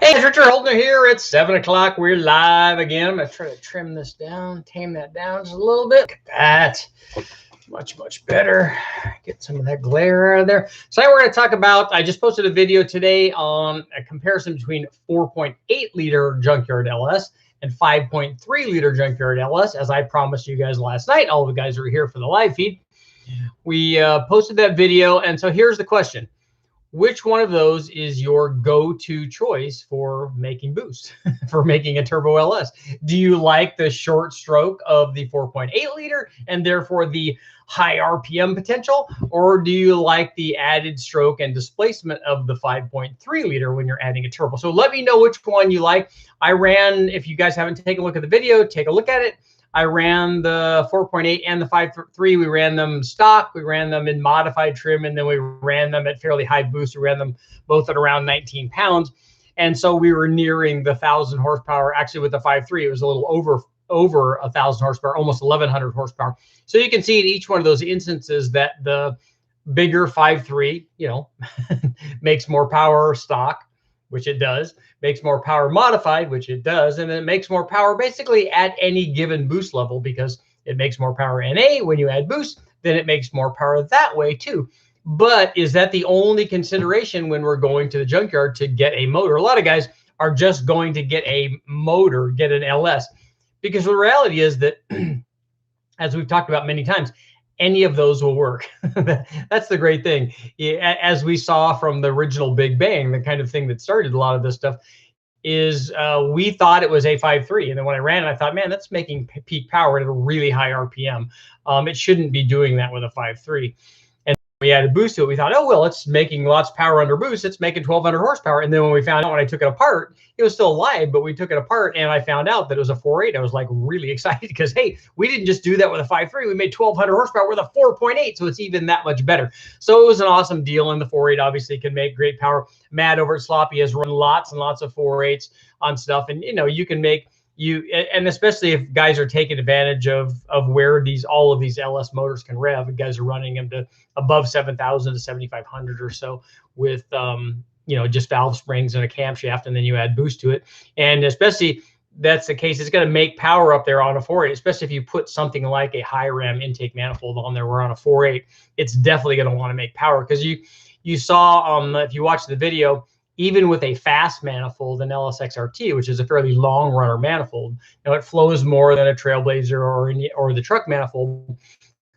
Hey, Richard Holden here. It's 7 o'clock. We're live again. I'm going to try to trim this down, tame that down just a little bit. Look at that. Much better. Get some of that glare out of there. So now we're going to talk about, I just posted a video today on a comparison between 4.8 liter Junkyard LS and 5.3 liter Junkyard LS, as I promised you guys last night. All the guys who are here for the live feed. We posted that video, and so here's the question. Which one of those is your go-to choice for making boost, for making a turbo LS? Do you like the short stroke of the 4.8 liter and therefore the high RPM potential? Or do you like the added stroke and displacement of the 5.3 liter when you're adding a turbo? So let me know which one you like. I ran, if you guys haven't taken a look at the video, take a look at it. I ran the 4.8 and the 5.3. We ran them stock. We ran them in modified trim, and then we ran them at fairly high boost. We ran them both at around 19 pounds. And so we were nearing the 1,000 horsepower. Actually, with the 5.3, it was a little over 1,000 horsepower, almost 1,100 horsepower. So you can see in each one of those instances that the bigger 5.3, you know, makes more power stock, which it does, makes more power modified, which it does, and then it makes more power basically at any given boost level, because it makes more power NA when you add boost, then it makes more power that way too. But is that the only consideration when we're going to the junkyard to get a motor? A lot of guys are just going to get a motor, get an LS, because the reality is that, as we've talked about many times, any of those will work. That's the great thing. As we saw from the original Big Bang, the kind of thing that started a lot of this stuff is we thought it was a 5.3. And then when I ran it, I thought, man, that's making peak power at a really high RPM. It shouldn't be doing that with a 5.3. And we added boost to it. We thought, oh, well, it's making lots of power under boost. It's making 1,200 horsepower. And then when we found out, when I took it apart, it was still alive, but we took it apart and I found out that it was a 4.8. I was like really excited because, hey, we didn't just do that with a 5.3. We made 1,200 horsepower with a 4.8. So it's even that much better. So it was an awesome deal. And the 4.8 obviously can make great power. Matt over at Sloppy has run lots and lots of 4.8s on stuff. And, you know, you can make and especially if guys are taking advantage of where all of these LS motors can rev, and guys are running them to above 7,000 to 7,500 or so with, you know, just valve springs and a camshaft, and then you add boost to it. And especially that's the case, it's going to make power up there on a 4.8, especially if you put something like a high ram intake manifold on there. Where on a 4.8, it's definitely going to want to make power, because you saw, if you watch the video, even with a fast manifold, an LSXRT, which is a fairly long runner manifold, you know, it flows more than a Trailblazer or the truck manifold,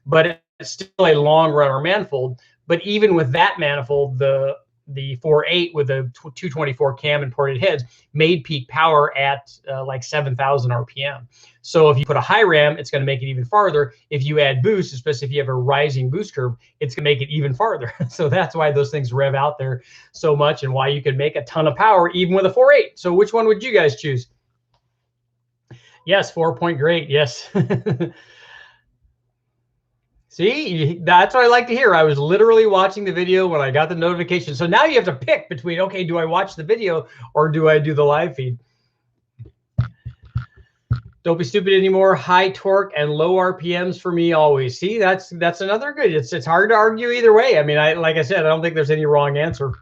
but it's still a long runner manifold. But even with that manifold, the 4.8 with the 224 cam and ported heads made peak power at like 7,000 RPM. So if you put a high ram, it's going to make it even farther. If you add boost, especially if you have a rising boost curve, it's going to make it even farther. So that's why those things rev out there so much, and why you can make a ton of power even with a 4.8. So which one would you guys choose? Yes, 4-point great. Yes. See, that's what I like to hear. I was literally watching the video when I got the notification. So now you have to pick between, okay, do I watch the video or do I do the live feed? Don't be stupid anymore. High torque and low RPMs for me always. See, that's another good. It's hard to argue either way. I mean, like I said, I don't think there's any wrong answer.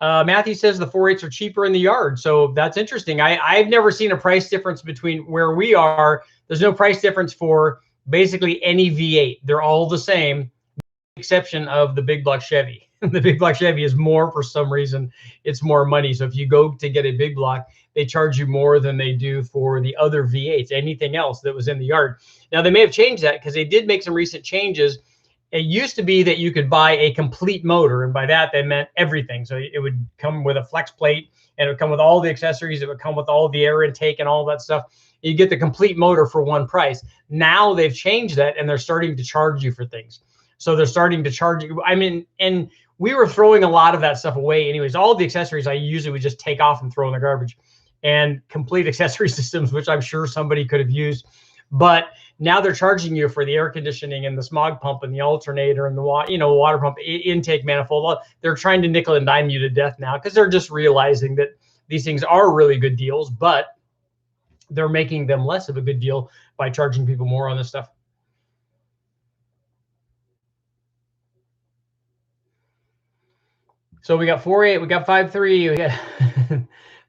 Matthew says the 4.8s are cheaper in the yard. So that's interesting. I've never seen a price difference between where we are. There's no price difference for basically any V8. They're all the same, with the exception of the big block Chevy. The big block Chevy is more, for some reason, it's more money. So if you go to get a big block, they charge you more than they do for the other V8s, anything else that was in the yard. Now, they may have changed that because they did make some recent changes. It used to be that you could buy a complete motor, and by that, they meant everything. So it would come with a flex plate, and it would come with all the accessories. It would come with all the air intake and all that stuff. You get the complete motor for one price. Now they've changed that, and they're starting to charge you for things. So they're starting to charge you. I mean, and we were throwing a lot of that stuff away anyways. All the accessories I usually would just take off and throw in the garbage, and complete accessory systems, which I'm sure somebody could have used. But now they're charging you for the air conditioning and the smog pump and the alternator and the water pump intake manifold. They're trying to nickel and dime you to death now, because they're just realizing that these things are really good deals, but they're making them less of a good deal by charging people more on this stuff. So we got 4.8, we got 5.3, we got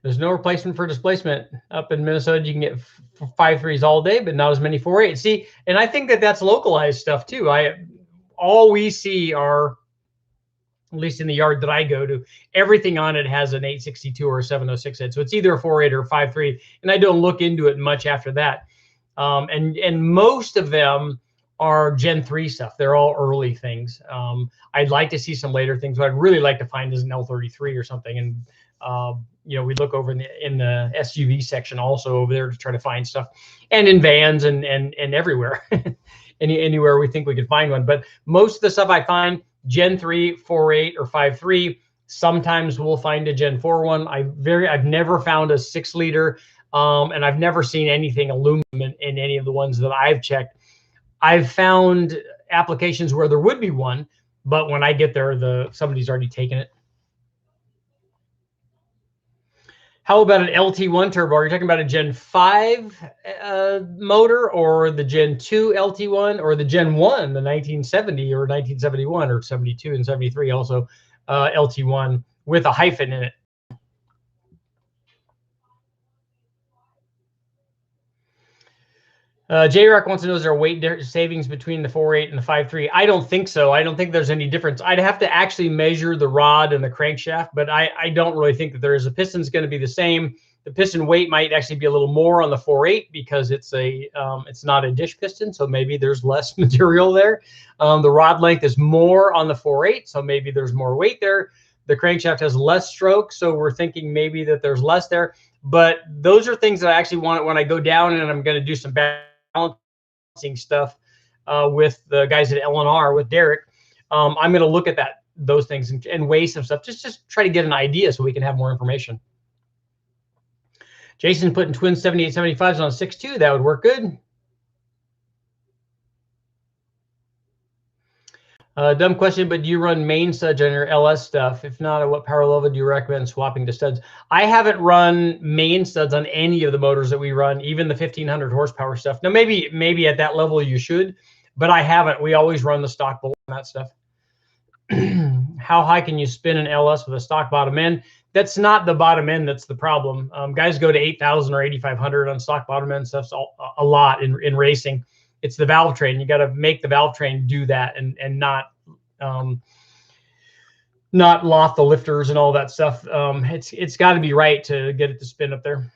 there's no replacement for displacement. Up in Minnesota, you can get 5.3s all day, but not as many 4.8. See, and I think that that's localized stuff too. All we see are, at least in the yard that I go to, everything on it has an 862 or a 706 head. So it's either a 4.8 or a 5.3, and I don't look into it much after that. And most of them are Gen 3 stuff. They're all early things. I'd like to see some later things. What I'd really like to find is an L33 or something. And you know, we look over in the SUV section also over there to try to find stuff, and in vans and everywhere, anywhere we think we could find one. But most of the stuff I find Gen 3, 4.8, or 5.3. Sometimes we'll find a Gen 4 one. I've never found a 6-liter. And I've never seen anything aluminum in any of the ones that I've checked. I've found applications where there would be one, but when I get there, somebody's already taken it. How about an LT1 turbo? Are you talking about a Gen 5 motor, or the Gen 2 LT1, or the Gen 1, the 1970 or 1971 or 72 and 73 also LT1 with a hyphen in it? J-Rock wants to know, is there a weight savings between the 4.8 and the 5.3? I don't think so. I don't think there's any difference. I'd have to actually measure the rod and the crankshaft, but I don't really think that there is. The piston's going to be the same. The piston weight might actually be a little more on the 4.8 because it's not a dish piston, so maybe there's less material there. The rod length is more on the 4.8, so maybe there's more weight there. The crankshaft has less stroke, so we're thinking maybe that there's less there. But those are things that I actually want when I go down and I'm going to do some balancing stuff with the guys at L&R with Derek. I'm going to look at those things and weigh some stuff. Just try to get an idea so we can have more information. Jason putting twin 7875s on 6.2. That would work good. Dumb question, but do you run main studs on your LS stuff? If not, at what power level do you recommend swapping to studs? I haven't run main studs on any of the motors that we run, even the 1500 horsepower stuff. Now, maybe at that level you should, but I haven't. We always run the stock bolt on that stuff. How high can you spin an LS with a stock bottom end? That's not the bottom end that's the problem. Guys go to 8,000 or 8,500 on stock bottom end stuff. A lot in racing. It's the valve train. You got to make the valve train do that and not loft the lifters and all that stuff. It's got to be right to get it to spin up there.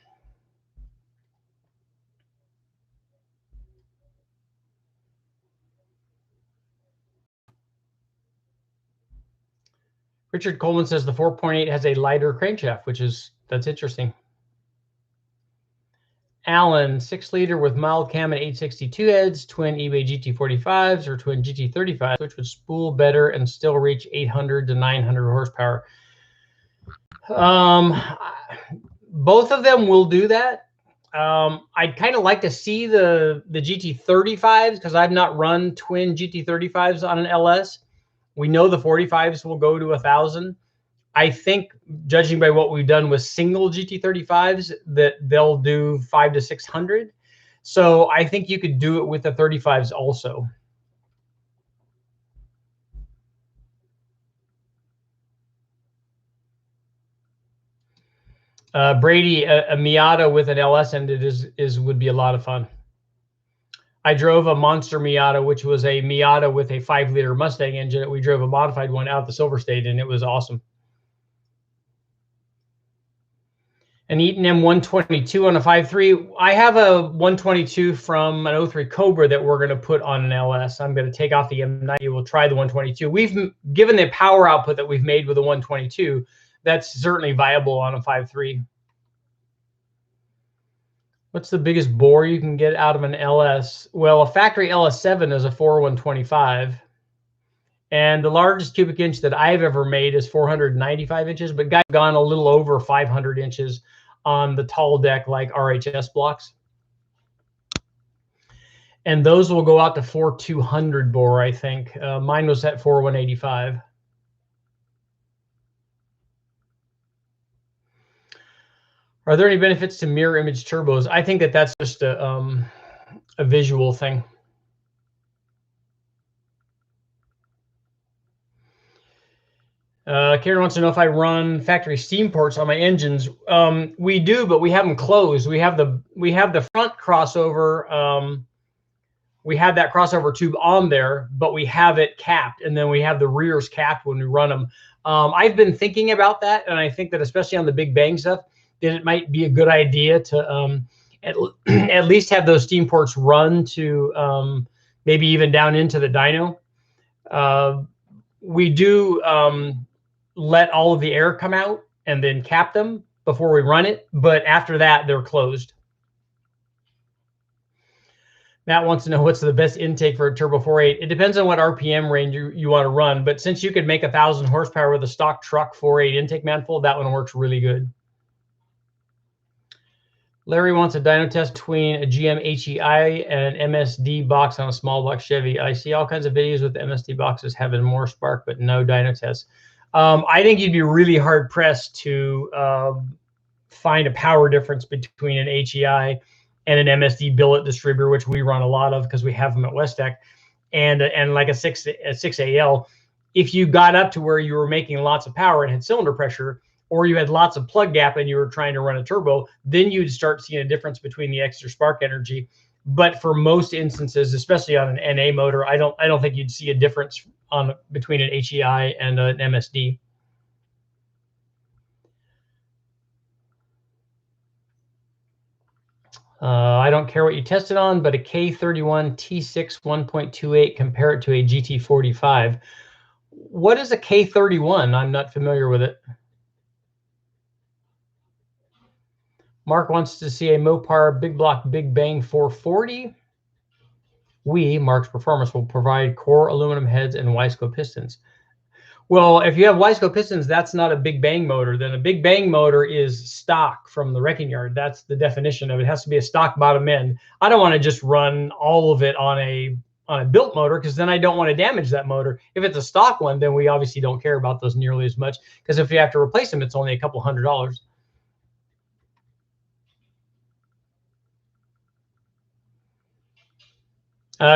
Richard Coleman says the 4.8 has a lighter crankshaft, that's interesting. Alan, 6-liter with mild cam and 862 heads, twin eBay GT45s or twin GT35s, which would spool better and still reach 800 to 900 horsepower. Both of them will do that. I'd kind of like to see the GT35s because I've not run twin GT35s on an LS. We know the 45s will go to 1,000. I think, judging by what we've done with single GT35s, that they'll do 500 to 600. So I think you could do it with the 35s also. Brady, a Miata with an LS ended would be a lot of fun. I drove a monster Miata, which was a Miata with a 5-liter Mustang engine. We drove a modified one out the Silver State, and it was awesome. An Eaton M122 on a 5.3. I have a 122 from an 03 Cobra that we're going to put on an LS. I'm going to take off the M90. We'll try the 122. We've given the power output that we've made with the 122. That's certainly viable on a 5.3. What's the biggest bore you can get out of an LS? Well, a factory LS7 is a 4125. And the largest cubic inch that I've ever made is 495 inches, but got gone a little over 500 inches on the tall deck like RHS blocks. And those will go out to 4200 bore, I think. Mine was at 4185. Are there any benefits to mirror image turbos? I think that that's just a visual thing. Karen wants to know if I run factory steam ports on my engines. We do, but we have them closed. We have the front crossover. We have that crossover tube on there, but we have it capped, and then we have the rears capped when we run them. I've been thinking about that, and I think that especially on the big bang stuff, that it might be a good idea to at least have those steam ports run to maybe even down into the dyno. We do let all of the air come out and then cap them before we run it, but after that, they're closed. Matt wants to know what's the best intake for a Turbo 4.8. It depends on what RPM range you want to run, but since you could make 1,000 horsepower with a stock truck 4.8 intake manifold, that one works really good. Larry wants a dyno test between a GM HEI and an MSD box on a small block Chevy. I see all kinds of videos with the MSD boxes having more spark, but no dyno tests. I think you'd be really hard pressed to find a power difference between an HEI and an MSD billet distributor, which we run a lot of because we have them at Westech, and like a 6AL. If you got up to where you were making lots of power and had cylinder pressure, or you had lots of plug gap and you were trying to run a turbo, then you'd start seeing a difference between the extra spark energy. But for most instances, especially on an NA motor, I don't think you'd see a difference between an HEI and an MSD. I don't care what you tested on, but a K31 T6 1.28, compare it to a GT45. What is a K31? I'm not familiar with it. Mark wants to see a Mopar Big Block Big Bang 440. Mark's Performance, will provide core aluminum heads and Wiseco pistons. Well, if you have Wiseco pistons, that's not a Big Bang motor. Then a Big Bang motor is stock from the wrecking yard. That's the definition of it. It has to be a stock bottom end. I don't want to just run all of it on a built motor, because then I don't want to damage that motor. If it's a stock one, then we obviously don't care about those nearly as much, because if you have to replace them, it's only a couple $100.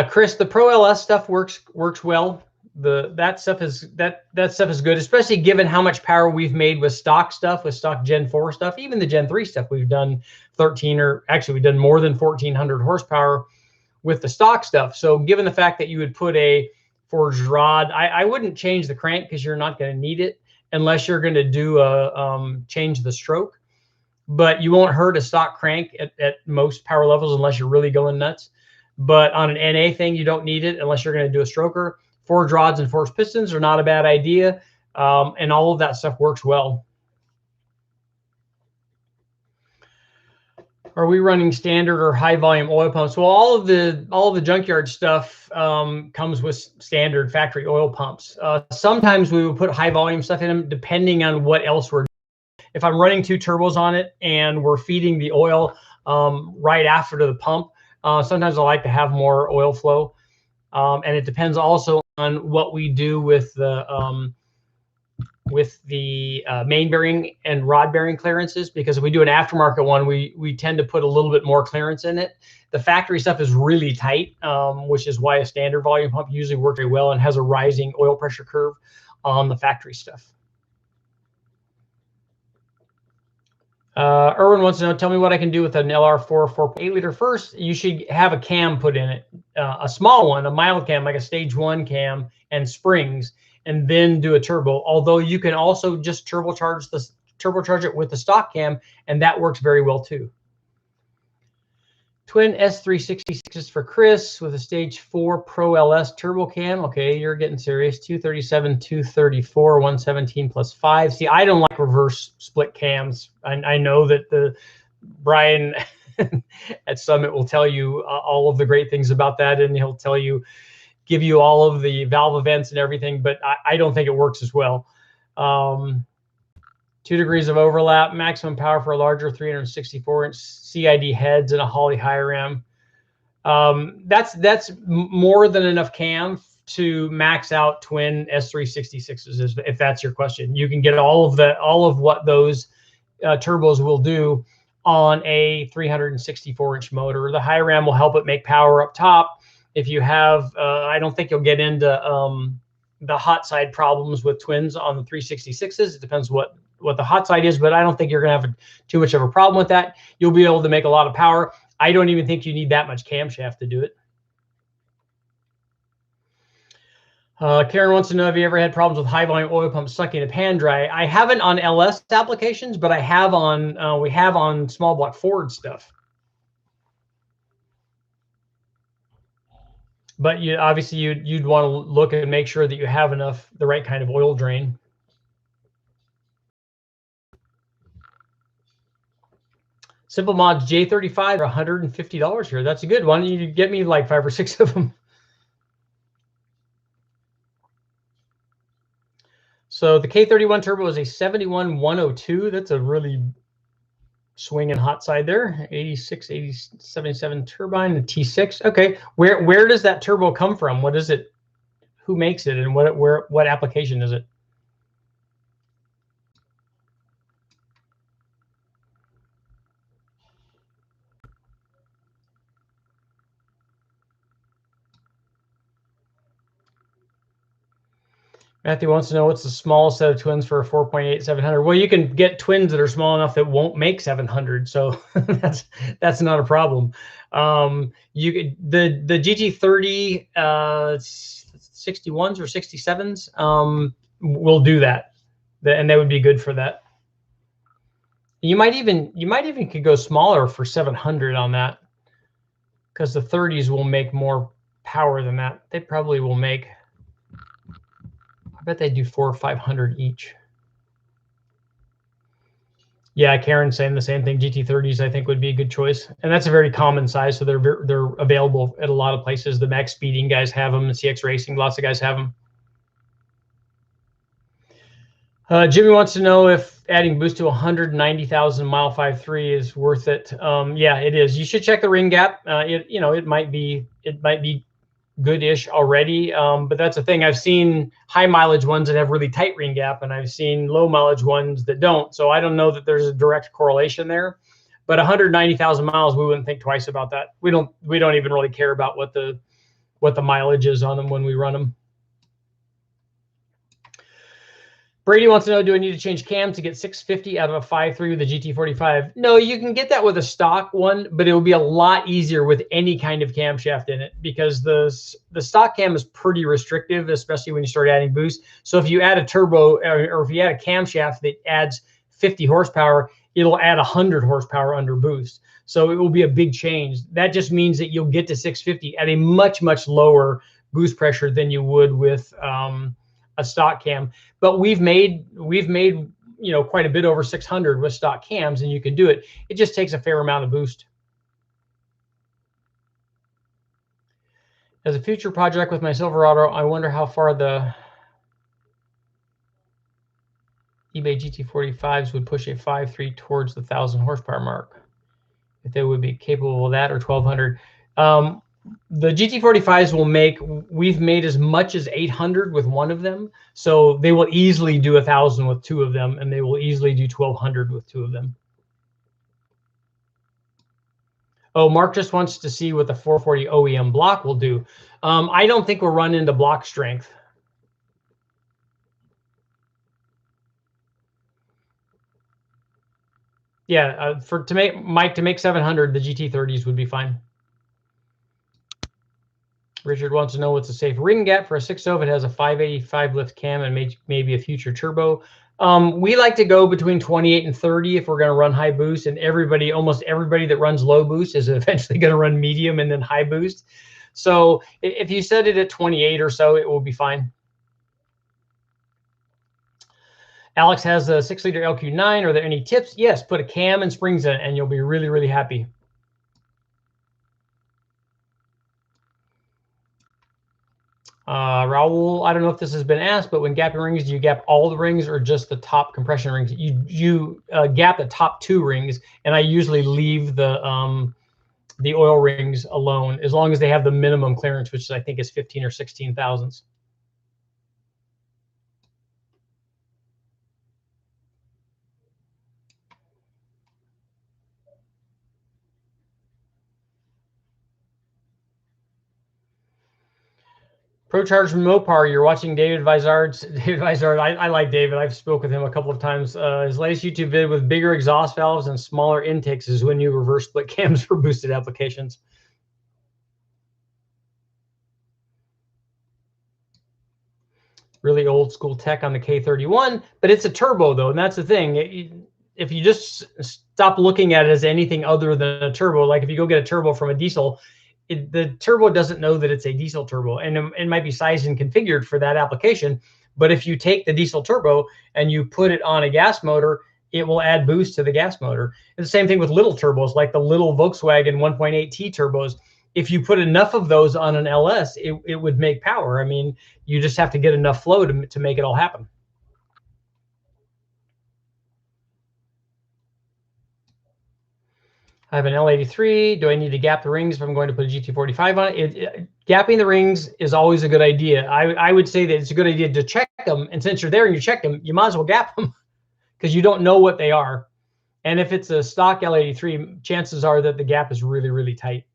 Chris, the Pro LS stuff works well. That stuff is good, especially given how much power we've made with stock stuff, with stock Gen 4 stuff. Even the Gen 3 stuff, we've done 13, or actually we've done more than 1,400 horsepower with the stock stuff. So given the fact that you would put a forged rod, I wouldn't change the crank, because you're not going to need it unless you're going to do a change the stroke. But you won't hurt a stock crank at most power levels unless you're really going nuts. But on an NA thing, you don't need it unless you're going to do a stroker. Forged rods and forged pistons are not a bad idea, and all of that stuff works well. Are we running standard or high volume oil pumps? Well, all of the junkyard stuff comes with standard factory oil pumps. Sometimes we will put high volume stuff in them, depending on what else we're doing. If I'm running 2 turbos on it and we're feeding the oil right after the pump, sometimes I like to have more oil flow, and it depends also on what we do with the main bearing and rod bearing clearances. Because if we do an aftermarket one, we tend to put a little bit more clearance in it. The factory stuff is really tight, which is why a standard volume pump usually works very well and has a rising oil pressure curve on the factory stuff. Erwin wants to know, tell me what I can do with an LR4 4.8 liter. First, you should have a cam put in it, a small one, a mild cam, like a stage 1 cam, and springs, and then do a turbo. Although you can also just turbocharge it with the stock cam, and that works very well too. Twin S366 for Chris with a stage 4 Pro LS turbo cam. Okay, you're getting serious. 237, 234, 117 plus 5. See, I don't like reverse split cams. I know that the Brian at Summit will tell you all of the great things about that, and he'll give you all of the valve events and everything, but I don't think it works as well. 2 degrees of overlap, maximum power for a larger 364-inch CID heads and a Holley high ram. That's more than enough cam to max out twin S366s, if that's your question. You can get all of what those turbos will do on a 364-inch motor. The high ram will help it make power up top. If you have, I don't think you'll get into the hot side problems with twins on the 366s. It depends what the hot side is, but I don't think you're going to have too much of a problem with that. You'll be able to make a lot of power. I don't even think you need that much camshaft to do it. Karen wants to know, have you ever had problems with high volume oil pumps sucking a pan dry? I haven't on LS applications, but I have on, we have on small block Ford stuff. But you obviously you'd want to look and make sure that you have enough, the right kind of oil drain. Simple Mods J35 are $150 here. That's a good one. You get me like 5 or 6 of them. So the K31 turbo is a 71102. That's a really swinging hot side there. 86, 80, 77 turbine, the T6. Okay, where does that turbo come from? What is it? Who makes it, and what application is it? Matthew wants to know, what's the smallest set of twins for a 4.8 700? Well, you can get twins that are small enough that won't make 700, so that's not a problem. You could, the GT30 61s or 67s will do that, and they would be good for that. You might even could go smaller for 700 on that, because the 30s will make more power than that. They probably will make, I bet they do 400 or 500 each. Yeah, Karen's saying the same thing. GT30s, I think, would be a good choice, and that's a very common size, so they're available at a lot of places. The Max Speeding guys have them. The CX Racing, lots of guys have them. Jimmy wants to know if adding boost to 190,000 mile 5.3 is worth it. Yeah, it is. You should check the ring gap. It might be good-ish already, but that's the thing. I've seen high mileage ones that have really tight ring gap, and I've seen low mileage ones that don't. So I don't know that there's a direct correlation there. But 190,000 miles, we wouldn't think twice about that. We don't even really care about what the mileage is on them when we run them. Brady wants to know, do I need to change cams to get 650 out of a 5.3 with a GT45? No, you can get that with a stock one, but it will be a lot easier with any kind of camshaft in it, because the stock cam is pretty restrictive, especially when you start adding boost. So if you add a turbo, or if you add a camshaft that adds 50 horsepower, it'll add 100 horsepower under boost. So it will be a big change. That just means that you'll get to 650 at a much, much lower boost pressure than you would with a stock cam. But we've made quite a bit over 600 with stock cams, and you can do it. It just takes a fair amount of boost. As a future project with my Silverado, I wonder how far the eBay GT45s would push a 5.3 towards the 1,000 horsepower mark. If they would be capable of that, or 1,200. The GT45s we've made as much as 800 with one of them. So they will easily do 1,000 with two of them, and they will easily do 1,200 with two of them. Oh, Mark just wants to see what the 440 OEM block will do. I don't think we'll run into block strength. Yeah, to make 700, the GT30s would be fine. Richard wants to know, what's a safe ring gap for a 6.0 if it has a 585 lift cam and maybe a future turbo. We like to go between 28 and 30 if we're going to run high boost, and almost everybody that runs low boost is eventually going to run medium and then high boost. So if you set it at 28 or so, it will be fine. Alex has a 6-liter LQ9. Are there any tips? Yes, put a cam and springs in it, and you'll be really, really happy. Raul, I don't know if this has been asked, but when gapping rings, do you gap all the rings or just the top compression rings? You gap the top 2 rings, and I usually leave the oil rings alone, as long as they have the minimum clearance, which I think is 15 or 16 thousandths. ProCharge from Mopar, you're watching David Vizard's. David Vizard, I like David. I've spoke with him a couple of times. His latest YouTube vid with bigger exhaust valves and smaller intakes is when you reverse split cams for boosted applications. Really old school tech on the K31, but it's a turbo though, and that's the thing. If you just stop looking at it as anything other than a turbo, like if you go get a turbo from a diesel, the turbo doesn't know that it's a diesel turbo, and it might be sized and configured for that application. But if you take the diesel turbo and you put it on a gas motor, it will add boost to the gas motor. And the same thing with little turbos, like the little Volkswagen 1.8T turbos. If you put enough of those on an LS, it would make power. I mean, you just have to get enough flow to make it all happen. I have an L83. Do I need to gap the rings if I'm going to put a GT45 on it? Gapping the rings is always a good idea. I would say that it's a good idea to check them. And since you're there and you check them, you might as well gap them because you don't know what they are. And if it's a stock L83, chances are that the gap is really, really tight.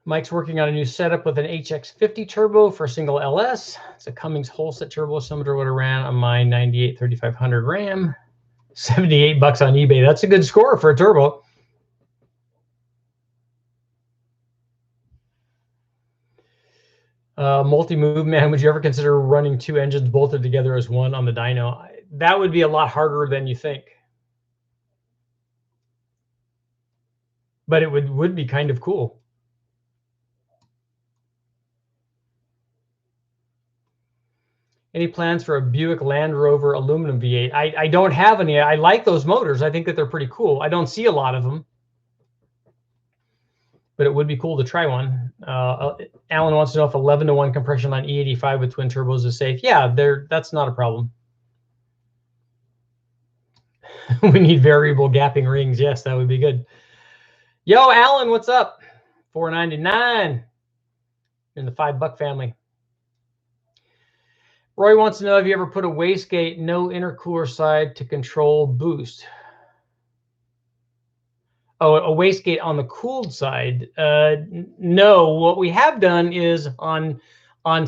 Mike's working on a new setup with an HX50 turbo for a single LS. It's a Cummins Holset turbo, similar to what I ran on my 98 3500 Ram. $78 on eBay. That's a good score for a turbo. Multi-move, man, would you ever consider running two engines bolted together as one on the dyno? That would be a lot harder than you think. But it would be kind of cool. Any plans for a Buick Land Rover aluminum V8? I don't have any. I like those motors. I think that they're pretty cool. I don't see a lot of them, but it would be cool to try one. Alan wants to know if 11-to-1 compression on E85 with twin turbos is safe. Yeah, that's not a problem. We need variable gapping rings. Yes, that would be good. Yo, Alan, what's up? $4.99 in the $5 family. Roy wants to know, have you ever put a wastegate, no intercooler side to control boost? Oh, a wastegate on the cooled side? No. What we have done is on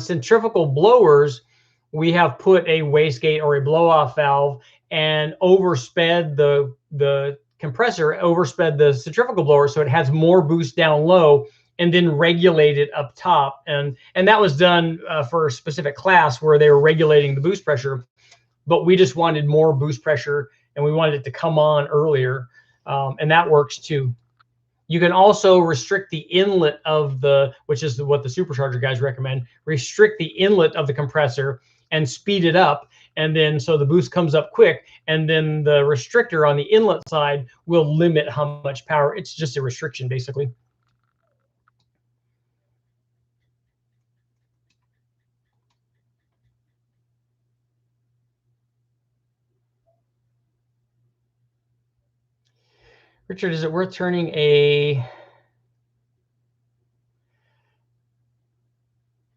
centrifugal blowers, we have put a wastegate or a blow-off valve and oversped the compressor, oversped the centrifugal blower so it has more boost down low, and then regulate it up top. And that was done for a specific class where they were regulating the boost pressure, but we just wanted more boost pressure and we wanted it to come on earlier. And that works too. You can also restrict the inlet of which is what the supercharger guys recommend, restrict the inlet of the compressor and speed it up. And then so the boost comes up quick, and then the restrictor on the inlet side will limit how much power. It's just a restriction basically. Richard, is it worth turning a?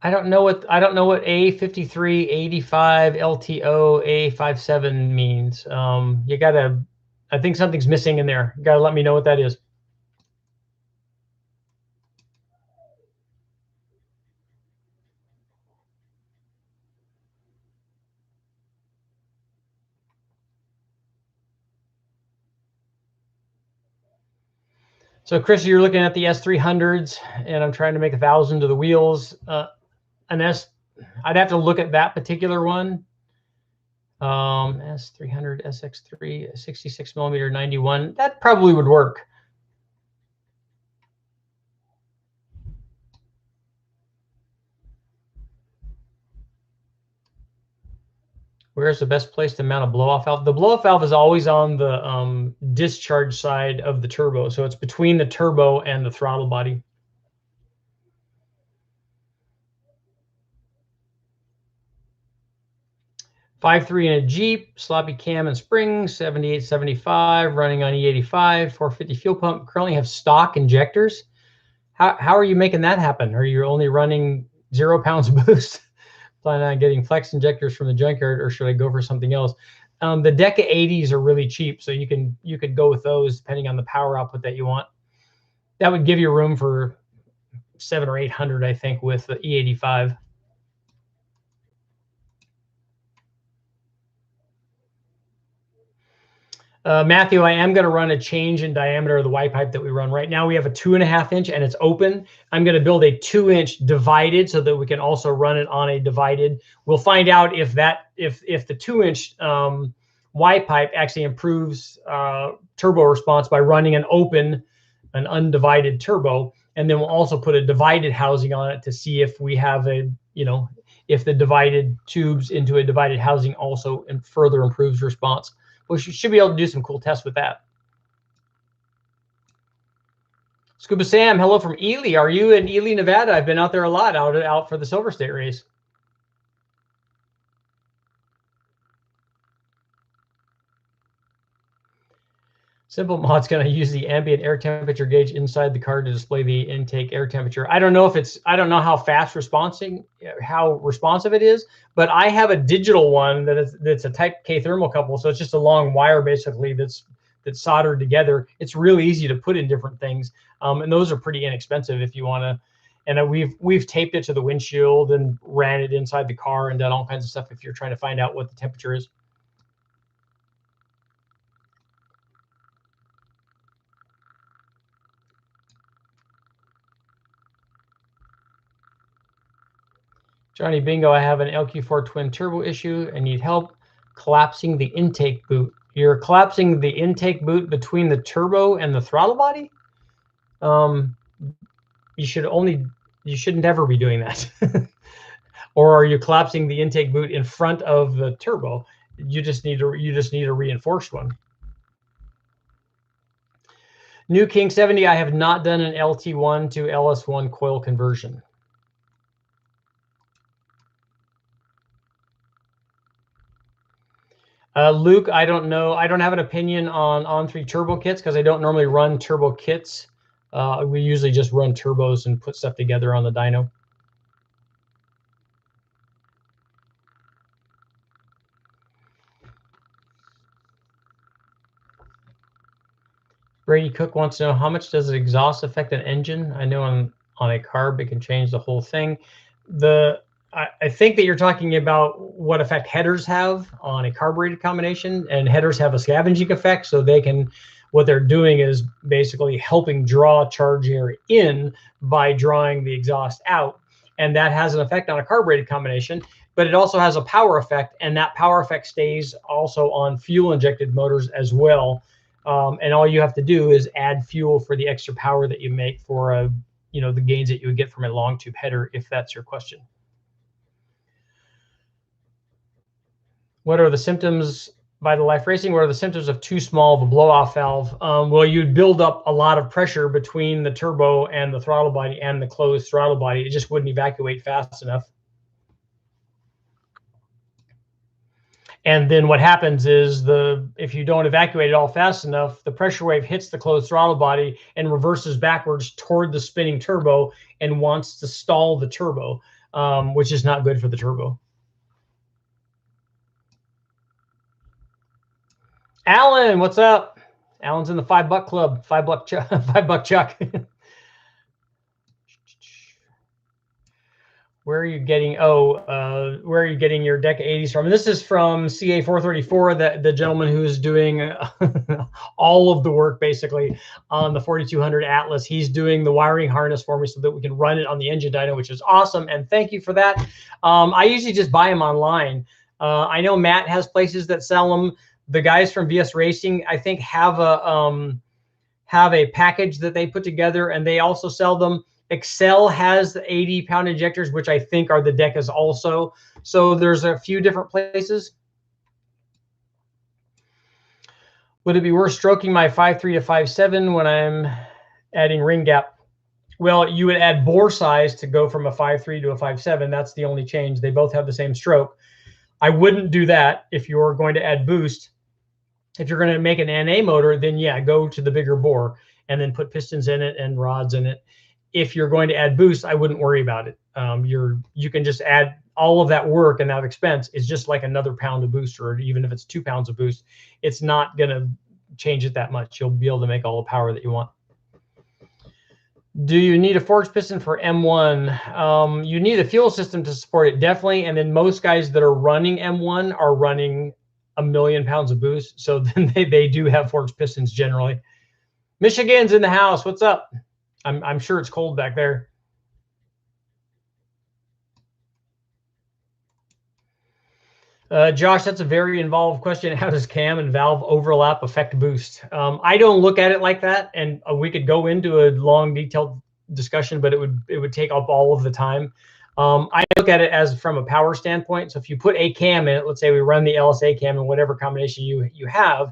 I don't know what A5385 LTO A57 means. You gotta. I think something's missing in there. You gotta let me know what that is. So Chris, you're looking at the S300s, and I'm trying to make 1,000 to the wheels. I'd have to look at that particular one. S300 SX3 66 millimeter 91. That probably would work. Where's the best place to mount a blow-off valve? The blow-off valve is always on the discharge side of the turbo, so it's between the turbo and the throttle body. .53 in a Jeep, sloppy cam and springs, 7875, running on E85, 450 fuel pump. Currently have stock injectors. How are you making that happen? Are you only running 0 pounds boost? Plan on getting flex injectors from the Junkyard, or should I go for something else? The Deca 80s are really cheap, so you could go with those depending on the power output that you want. That would give you room for 700 or 800, I think, with the E85. Matthew, I am going to run a change in diameter of the Y pipe that we run. Right now we have a 2.5 inch and it's open. I'm going to build a 2-inch divided so that we can also run it on a divided. We'll find out if the 2-inch Y pipe actually improves turbo response by running an undivided turbo. And then we'll also put a divided housing on it to see if we have if the divided tubes into a divided housing also further improves response. We should be able to do some cool tests with that. Scuba Sam, hello from Ely. Are you in Ely, Nevada? I've been out there a lot, out for the Silver State race. Simple Mod's going to use the ambient air temperature gauge inside the car to display the intake air temperature. I don't know how responsive it is, but I have a digital one that's a Type K thermocouple, so it's just a long wire basically that's soldered together. It's really easy to put in different things, and those are pretty inexpensive if you want to. And we've taped it to the windshield and ran it inside the car and done all kinds of stuff if you're trying to find out what the temperature is. Johnny Bingo, I have an LQ4 twin turbo issue and need help collapsing the intake boot. You're collapsing the intake boot between the turbo and the throttle body? You should never be doing that. Or are you collapsing the intake boot in front of the turbo? You just need a reinforced one. New King 70, I have not done an LT1 to LS1 coil conversion. Luke, I don't know. I don't have an opinion on 3 turbo kits because I don't normally run turbo kits. We usually just run turbos and put stuff together on the dyno. Brady Cook wants to know, how much does the exhaust affect an engine? I know on a carb it can change the whole thing. I think that you're talking about what effect headers have on a carbureted combination, and headers have a scavenging effect, so what they're doing is basically helping draw charge air in by drawing the exhaust out, and that has an effect on a carbureted combination, but it also has a power effect, and that power effect stays also on fuel injected motors as well. And all you have to do is add fuel for the extra power that you make for the gains that you would get from a long tube header, if that's your question. What are the symptoms by the Life Racing? What are the symptoms of too small of a blow-off valve? Well, you'd build up a lot of pressure between the turbo and the throttle body and the closed throttle body. It just wouldn't evacuate fast enough. And then what happens is if you don't evacuate it all fast enough, the pressure wave hits the closed throttle body and reverses backwards toward the spinning turbo and wants to stall the turbo, which is not good for the turbo. Alan, what's up? Alan's in the $5 club. $5 Chuck. Where are you getting? Where are you getting your Deca 80s from? And this is from CA434, the gentleman who's doing all of the work basically on the 4200 Atlas. He's doing the wiring harness for me so that we can run it on the engine dyno, which is awesome. And thank you for that. I usually just buy them online. I know Matt has places that sell them. The guys from VS Racing, I think, have a package that they put together, and they also sell them. Excel has the 80-pound injectors, which I think are the Decas also. So there's a few different places. Would it be worth stroking my 5.3 to 5.7 when I'm adding ring gap? Well, you would add bore size to go from a 5.3 to a 5.7. That's the only change. They both have the same stroke. I wouldn't do that if you're going to add boost. If you're going to make an NA motor, then yeah, go to the bigger bore and then put pistons in it and rods in it. If you're going to add boost, I wouldn't worry about it. You can just add all of that work, and that expense is just like another pound of boost, or even if it's 2 pounds of boost, it's not going to change it that much. You'll be able to make all the power that you want. Do you need a forged piston for M1? You need a fuel system to support it, definitely. And then most guys that are running M1 are running 1,000,000 pounds of boost. So then they do have forged pistons generally. Michigan's in the house. What's up? I'm sure it's cold back there. Josh, that's a very involved question. How does cam and valve overlap affect boost? I don't look at it like that, and we could go into a long, detailed discussion, but it would take up all of the time. I look at it as from a power standpoint. So if you put a cam in it, let's say we run the LSA cam in whatever combination you have,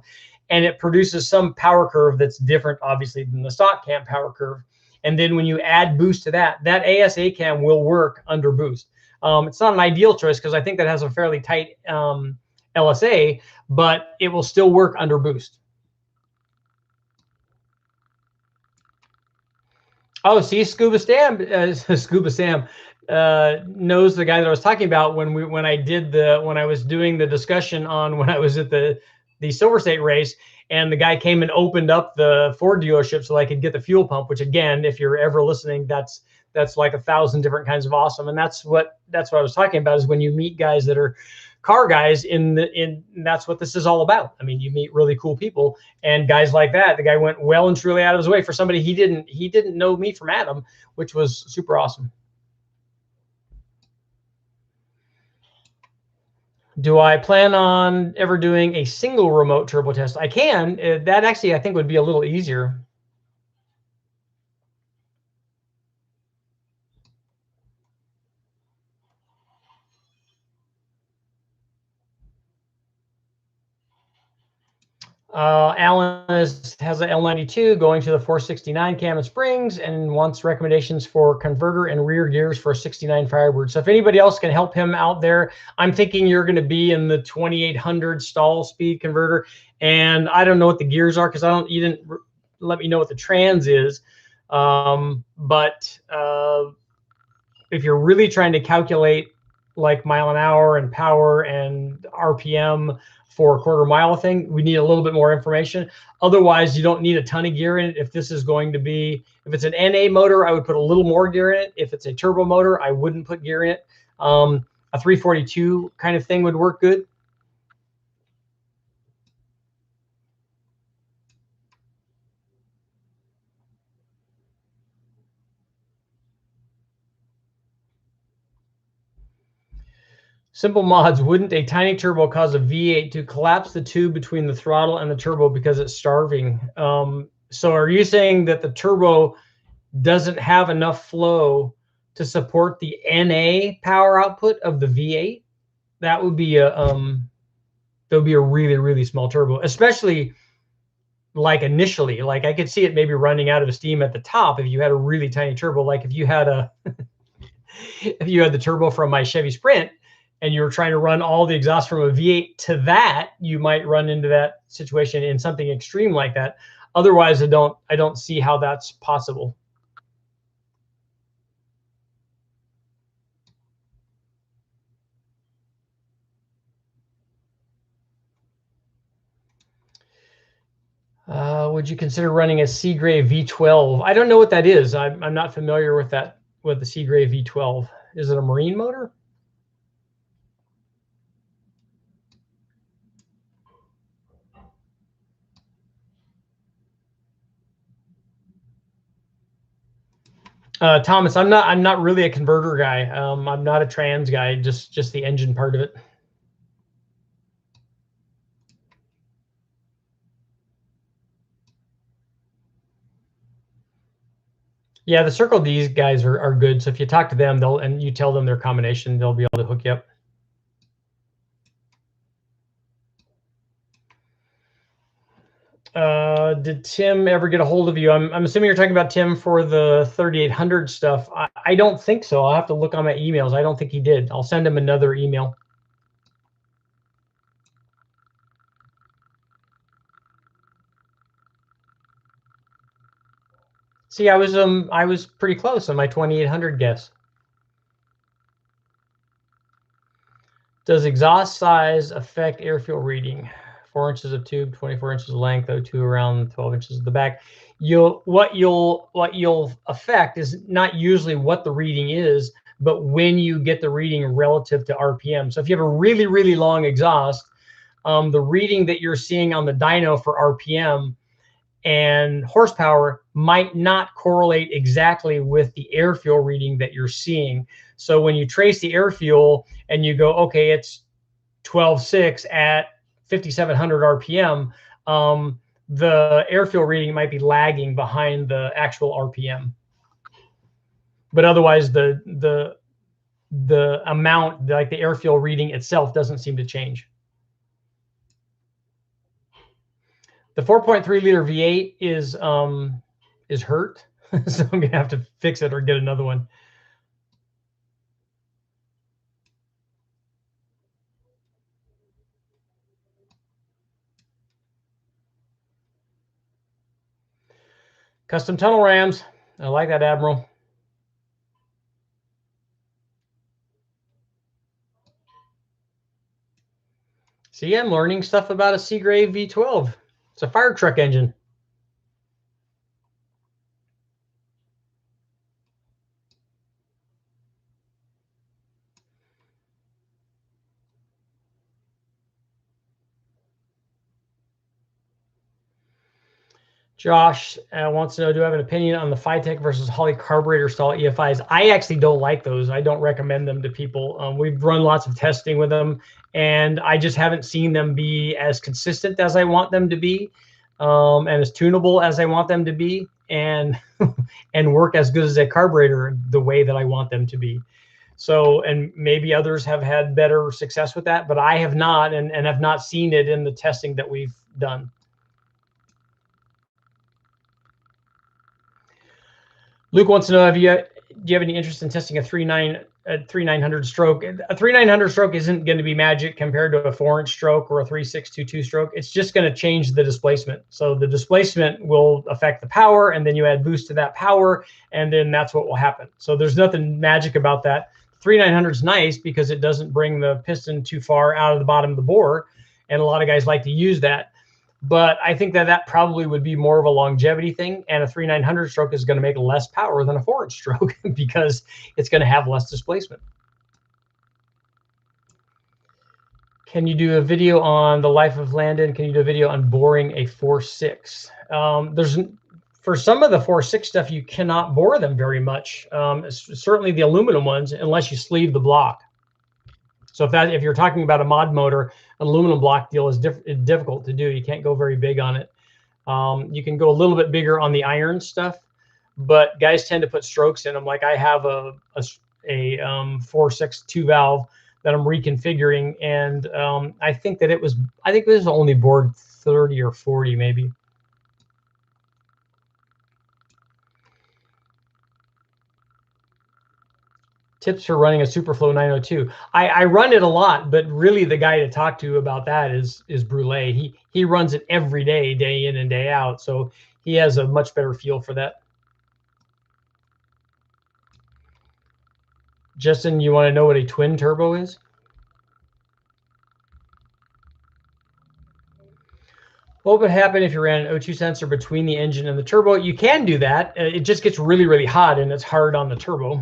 and it produces some power curve that's different, obviously, than the stock cam power curve. And then when you add boost to that, that ASA cam will work under boost. It's not an ideal choice because I think that has a fairly tight LSA, but it will still work under boost. Oh, see, Scuba Sam knows the guy that I was talking about when I was doing the discussion on when I was at the Silver State race, and the guy came and opened up the Ford dealership so I could get the fuel pump. Which, again, if you're ever listening, that's like 1,000 different kinds of awesome. And that's what I was talking about, is when you meet guys that are car guys that's what this is all about. I mean, you meet really cool people, and guys like that. The guy went well and truly out of his way for somebody he didn't know me from Adam, which was super awesome. Do I plan on ever doing a single remote turbo test? I can. That actually, I think, would be a little easier. Alan has an L92 going to the 469 cam and springs and wants recommendations for converter and rear gears for a 69 Firebird. So if anybody else can help him out there, I'm thinking you're going to be in the 2800 stall speed converter. And I don't know what the gears are because you didn't let me know what the trans is. But if you're really trying to calculate like mile an hour and power and RPM for a quarter mile thing, we need a little bit more information. Otherwise, you don't need a ton of gear in it. If this is going to be, if it's an NA motor, I would put a little more gear in it. If it's a turbo motor, I wouldn't put gear in it. A 342 kind of thing would work good. Simple mods, wouldn't a tiny turbo cause a V8 to collapse the tube between the throttle and the turbo because it's starving? So are you saying that the turbo doesn't have enough flow to support the NA power output of the V8? That would be a really, really small turbo, especially like initially. Like I could see it maybe running out of steam at the top if you had a really tiny turbo. Like if you had the turbo from my Chevy Sprint, and you were trying to run all the exhaust from a V8 to that, you might run into that situation in something extreme like that. Otherwise, I don't see how that's possible. Would you consider running a Seagrave V12? I don't know what that is. I'm not familiar with that, with the Seagrave V12. Is it a marine motor? Thomas, I'm not really a converter guy. I'm not a trans guy, just the engine part of it. Yeah, the Circle D's guys are good. So if you talk to them, and you tell them their combination, they'll be able to hook you up. Did Tim ever get a hold of you? I'm assuming you're talking about Tim for the 3800 stuff. I don't think so. I'll have to look on my emails. I don't think he did. I'll send him another email. See, I was pretty close on my 2800 guess. Does exhaust size affect air fuel reading? 4 inches of tube, 24 inches of length, O2 around 12 inches at the back. what you'll affect is not usually what the reading is, but when you get the reading relative to RPM. So if you have a really, really long exhaust, the reading that you're seeing on the dyno for RPM and horsepower might not correlate exactly with the air fuel reading that you're seeing. So when you trace the air fuel and you go, okay, it's 12.6 at 5,700 RPM, the air fuel reading might be lagging behind the actual RPM. But otherwise, the amount, like the air fuel reading itself, doesn't seem to change. The 4.3 liter V8 is hurt, so I'm gonna have to fix it or get another one. Custom tunnel rams. I like that, Admiral. See, I'm learning stuff about a Seagrave V12. It's a fire truck engine. Josh wants to know, do I have an opinion on the Phytech versus Holley carburetor style EFIs? I actually don't like those. I don't recommend them to people. We've run lots of testing with them, and I just haven't seen them be as consistent as I want them to be, and as tunable as I want them to be, and and work as good as a carburetor the way that I want them to be. So, and maybe others have had better success with that, but I have not, and have not seen it in the testing that we've done. Luke wants to know, do you have any interest in testing a 3900 stroke? A 3900 stroke isn't going to be magic compared to a 4-inch stroke or a 3622 stroke. It's just going to change the displacement. So the displacement will affect the power, and then you add boost to that power, and then that's what will happen. So there's nothing magic about that. 3900 is nice because it doesn't bring the piston too far out of the bottom of the bore, and a lot of guys like to use that. But I think that probably would be more of a longevity thing, and a 3900 stroke is going to make less power than a 4-inch stroke because it's going to have less displacement. Can you do a video on the life of Landon? Can you do a video on boring a 4.6? For some of the 4.6 stuff, you cannot bore them very much. Certainly the aluminum ones, unless you sleeve the block. So if you're talking about a mod motor, an aluminum block deal is difficult to do. You can't go very big on it. You can go a little bit bigger on the iron stuff, but guys tend to put strokes in them. Like I have a 4.6 2-valve that I'm reconfiguring, and I think it was only bored 30 or 40 maybe. Tips for running a Superflow 902. I run it a lot, but really the guy to talk to about that is Brule. He runs it every day, day in and day out, so he has a much better feel for that. Justin, you want to know what a twin turbo is? What would happen if you ran an O2 sensor between the engine and the turbo? You can do that. It just gets really, really hot, and it's hard on the turbo.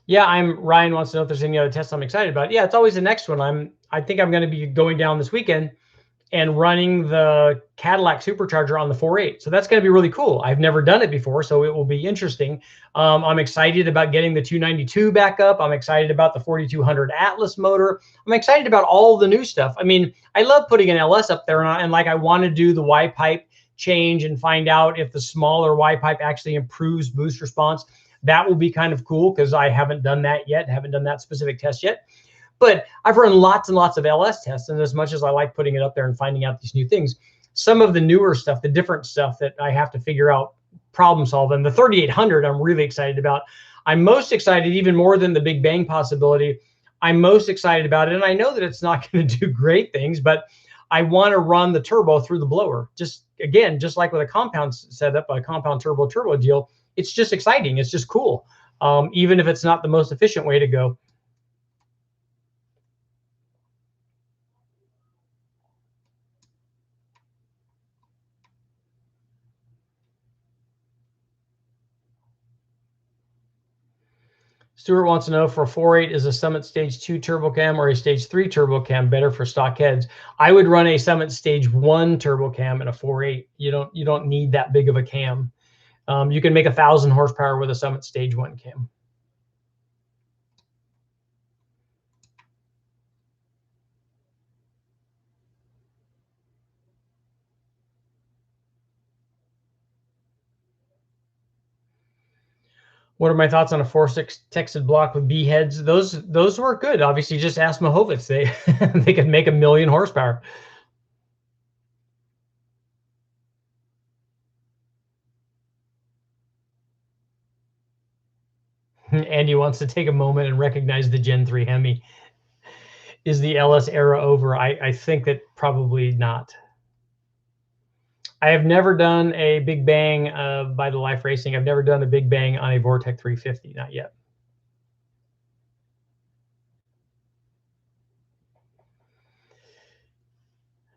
Yeah, Ryan wants to know if there's any other tests I'm excited about. Yeah, it's always the next one. I think I'm going to be going down this weekend and running the Cadillac supercharger on the 4.8. So that's going to be really cool. I've never done it before, so it will be interesting. I'm excited about getting the 292 back up. I'm excited about the 4200 Atlas motor. I'm excited about all the new stuff. I mean, I love putting an LS up there, and like I want to do the Y pipe change and find out if the smaller Y pipe actually improves boost response. That will be kind of cool because I haven't done that yet, haven't done that specific test yet. But I've run lots and lots of LS tests, and as much as I like putting it up there and finding out these new things, some of the newer stuff, the different stuff that I have to figure out, problem solve, and the 3800 I'm really excited about. I'm most excited, even more than the Big Bang possibility, I'm most excited about it, and I know that it's not going to do great things, but I want to run the turbo through the blower. Just like with a compound setup, a compound turbo deal, it's just exciting. It's just cool. even if it's not the most efficient way to go. Stuart wants to know, for a 4.8, is a Summit Stage 2 turbo cam or a Stage 3 turbo cam better for stock heads? I would run a Summit Stage 1 turbo cam in a 4.8. You don't need that big of a cam. You can make 1,000 horsepower with a Summit Stage 1 cam. What are my thoughts on a 4.6 texted block with B heads? Those work good. Obviously, just ask Mahovitz. They can make 1,000,000 horsepower. Andy wants to take a moment and recognize the Gen 3 Hemi. Is the LS era over? I think that probably not. I have never done a big bang by the Life Racing. I've never done a big bang on a Vortec 350, not yet.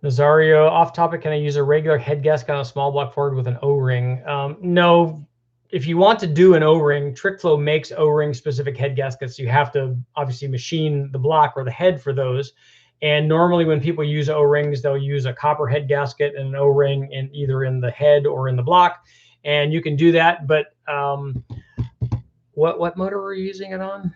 Nazario, off topic, can I use a regular head gasket on a small block Ford with an O-ring? No. If you want to do an O-ring, TrickFlow makes O-ring specific head gaskets. You have to obviously machine the block or the head for those. And normally when people use O-rings, they'll use a copper head gasket and an O-ring in either in the head or in the block. And you can do that. But what motor were you using it on?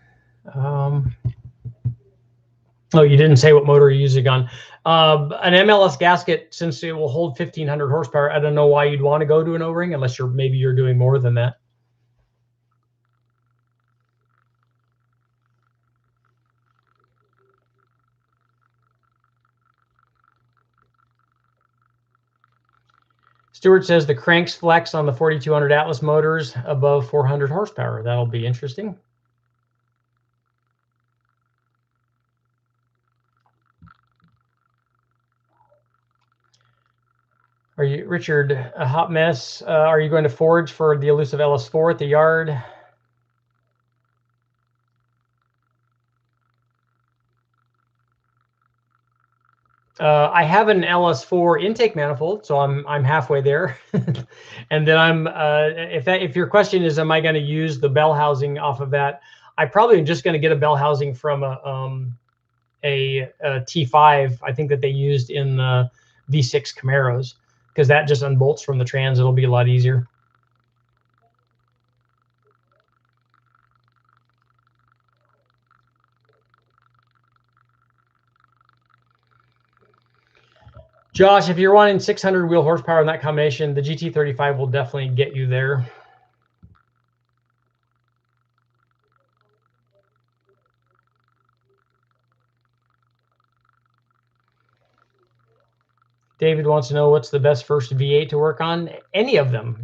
Oh, you didn't say what motor you're using on. An MLS gasket, since it will hold 1,500 horsepower, I don't know why you'd want to go to an O-ring unless maybe you're doing more than that. Stuart says the cranks flex on the 4200 Atlas motors above 400 horsepower. That'll be interesting. Are you, Richard, a hot mess? Are you going to forge for the elusive LS4 at the yard? I have an LS4 intake manifold, so I'm halfway there. And then if your question is, am I going to use the bell housing off of that? I probably am just going to get a bell housing from a T5. I think that they used in the V6 Camaros, because that just unbolts from the trans. It'll be a lot easier. Josh, if you're wanting 600 wheel horsepower in that combination, the GT35 will definitely get you there. David wants to know, what's the best first V8 to work on? Any of them.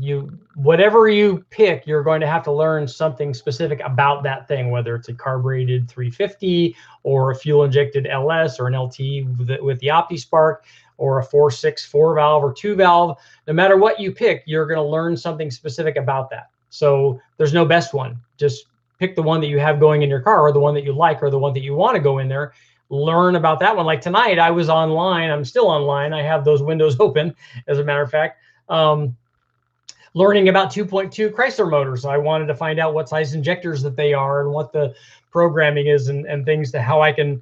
Whatever you pick, you're going to have to learn something specific about that thing, whether it's a carbureted 350 or a fuel injected LS or an LT with the OptiSpark, or a 4.6 4-valve or 2-valve. No matter what you pick, you're going to learn something specific about that. So there's no best one. Just pick the one that you have going in your car, or the one that you like, or the one that you want to go in there. Learn about that one. Like tonight, I was online. I'm still online. I have those windows open, as a matter of fact. Learning about 2.2 Chrysler motors. I wanted to find out what size injectors that they are and what the programming is, and things to how I can,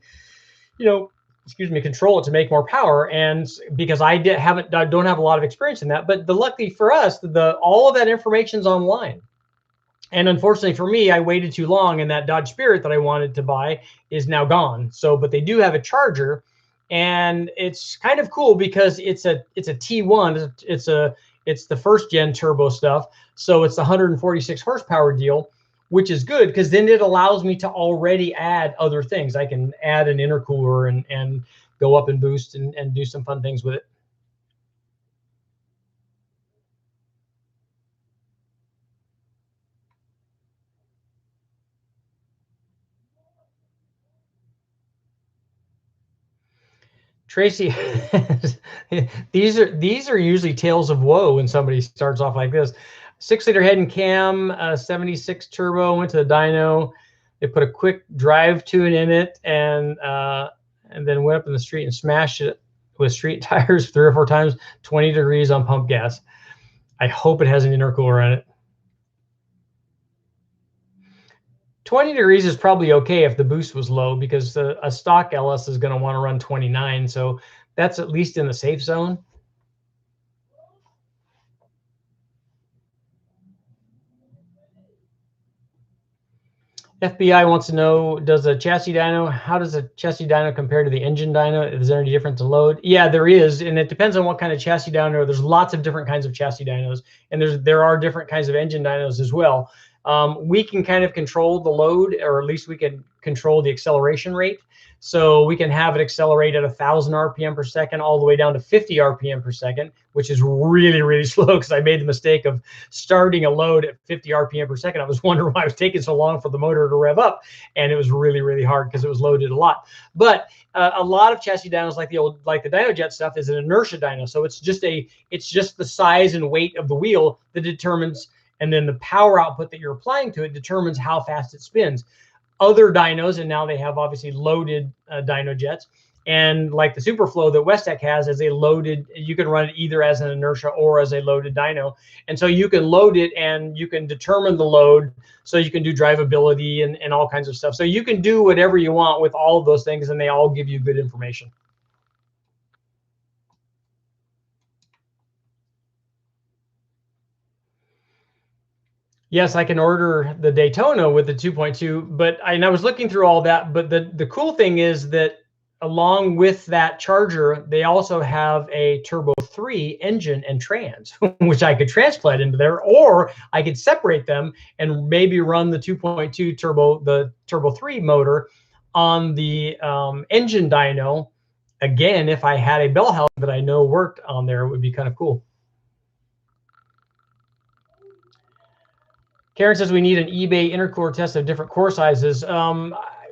control it to make more power. And because I don't have a lot of experience in that, but luckily for us, all of that information's online. And unfortunately for me, I waited too long, and that Dodge Spirit that I wanted to buy is now gone. So, but they do have a charger, and it's kind of cool because it's a T1. It's the first gen turbo stuff. So it's the 146 horsepower deal, which is good because then it allows me to already add other things. I can add an intercooler and go up and boost and do some fun things with it. Tracy, these are usually tales of woe when somebody starts off like this. 6-liter head and cam, 76 turbo, went to the dyno. They put a quick drive tune in it, and then went up in the street and smashed it with street tires 3 or 4 times, 20 degrees on pump gas. I hope it has an intercooler on it. 20 degrees is probably okay if the boost was low, because a stock LS is going to want to run 29. So that's at least in the safe zone. FBI wants to know, does a chassis dyno, how does a chassis dyno compare to the engine dyno? Is there any difference in load? Yeah, there is, and it depends on what kind of chassis dyno. There's lots of different kinds of chassis dynos, and there are different kinds of engine dynos as well. We can kind of control the load, or at least we can control the acceleration rate. So we can have it accelerate at 1,000 RPM per second all the way down to 50 RPM per second, which is really, really slow, because I made the mistake of starting a load at 50 RPM per second. I was wondering why it was taking so long for the motor to rev up, and it was really, really hard because it was loaded a lot. But a lot of chassis dynos, like the DynoJet stuff, is an inertia dyno. So it's just the size and weight of the wheel that determines, and then the power output that you're applying to it determines how fast it spins. Other dynos, and now they have obviously loaded DynoJets, and like the Superflow that Westech has, as a loaded, you can run it either as an inertia or as a loaded dyno. And so you can load it and you can determine the load, so you can do drivability and all kinds of stuff. So you can do whatever you want with all of those things, and they all give you good information. Yes, I can order the Daytona with the 2.2, but I was looking through all that. But the cool thing is that along with that charger, they also have a Turbo 3 engine and trans, which I could transplant into there, or I could separate them and maybe run the 2.2 turbo, the Turbo 3 motor on the engine dyno. Again, if I had a bell housing that I know worked on there, it would be kind of cool. Karen says we need an eBay intercooler test of different core sizes.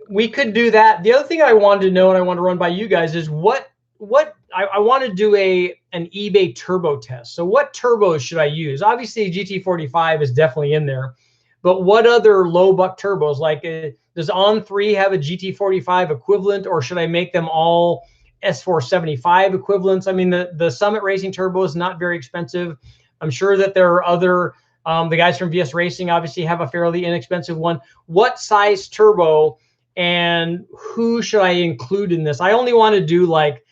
We could do that. The other thing I wanted to know, and I want to run by you guys, is what I want to do an eBay turbo test. So what turbos should I use? Obviously GT45 is definitely in there, but what other low buck turbos? Like does On3 have a GT45 equivalent, or should I make them all S475 equivalents? I mean, the Summit Racing turbo is not very expensive. I'm sure that there are other, the guys from VS Racing obviously have a fairly inexpensive one. What size turbo and who should I include in this? I only want to do like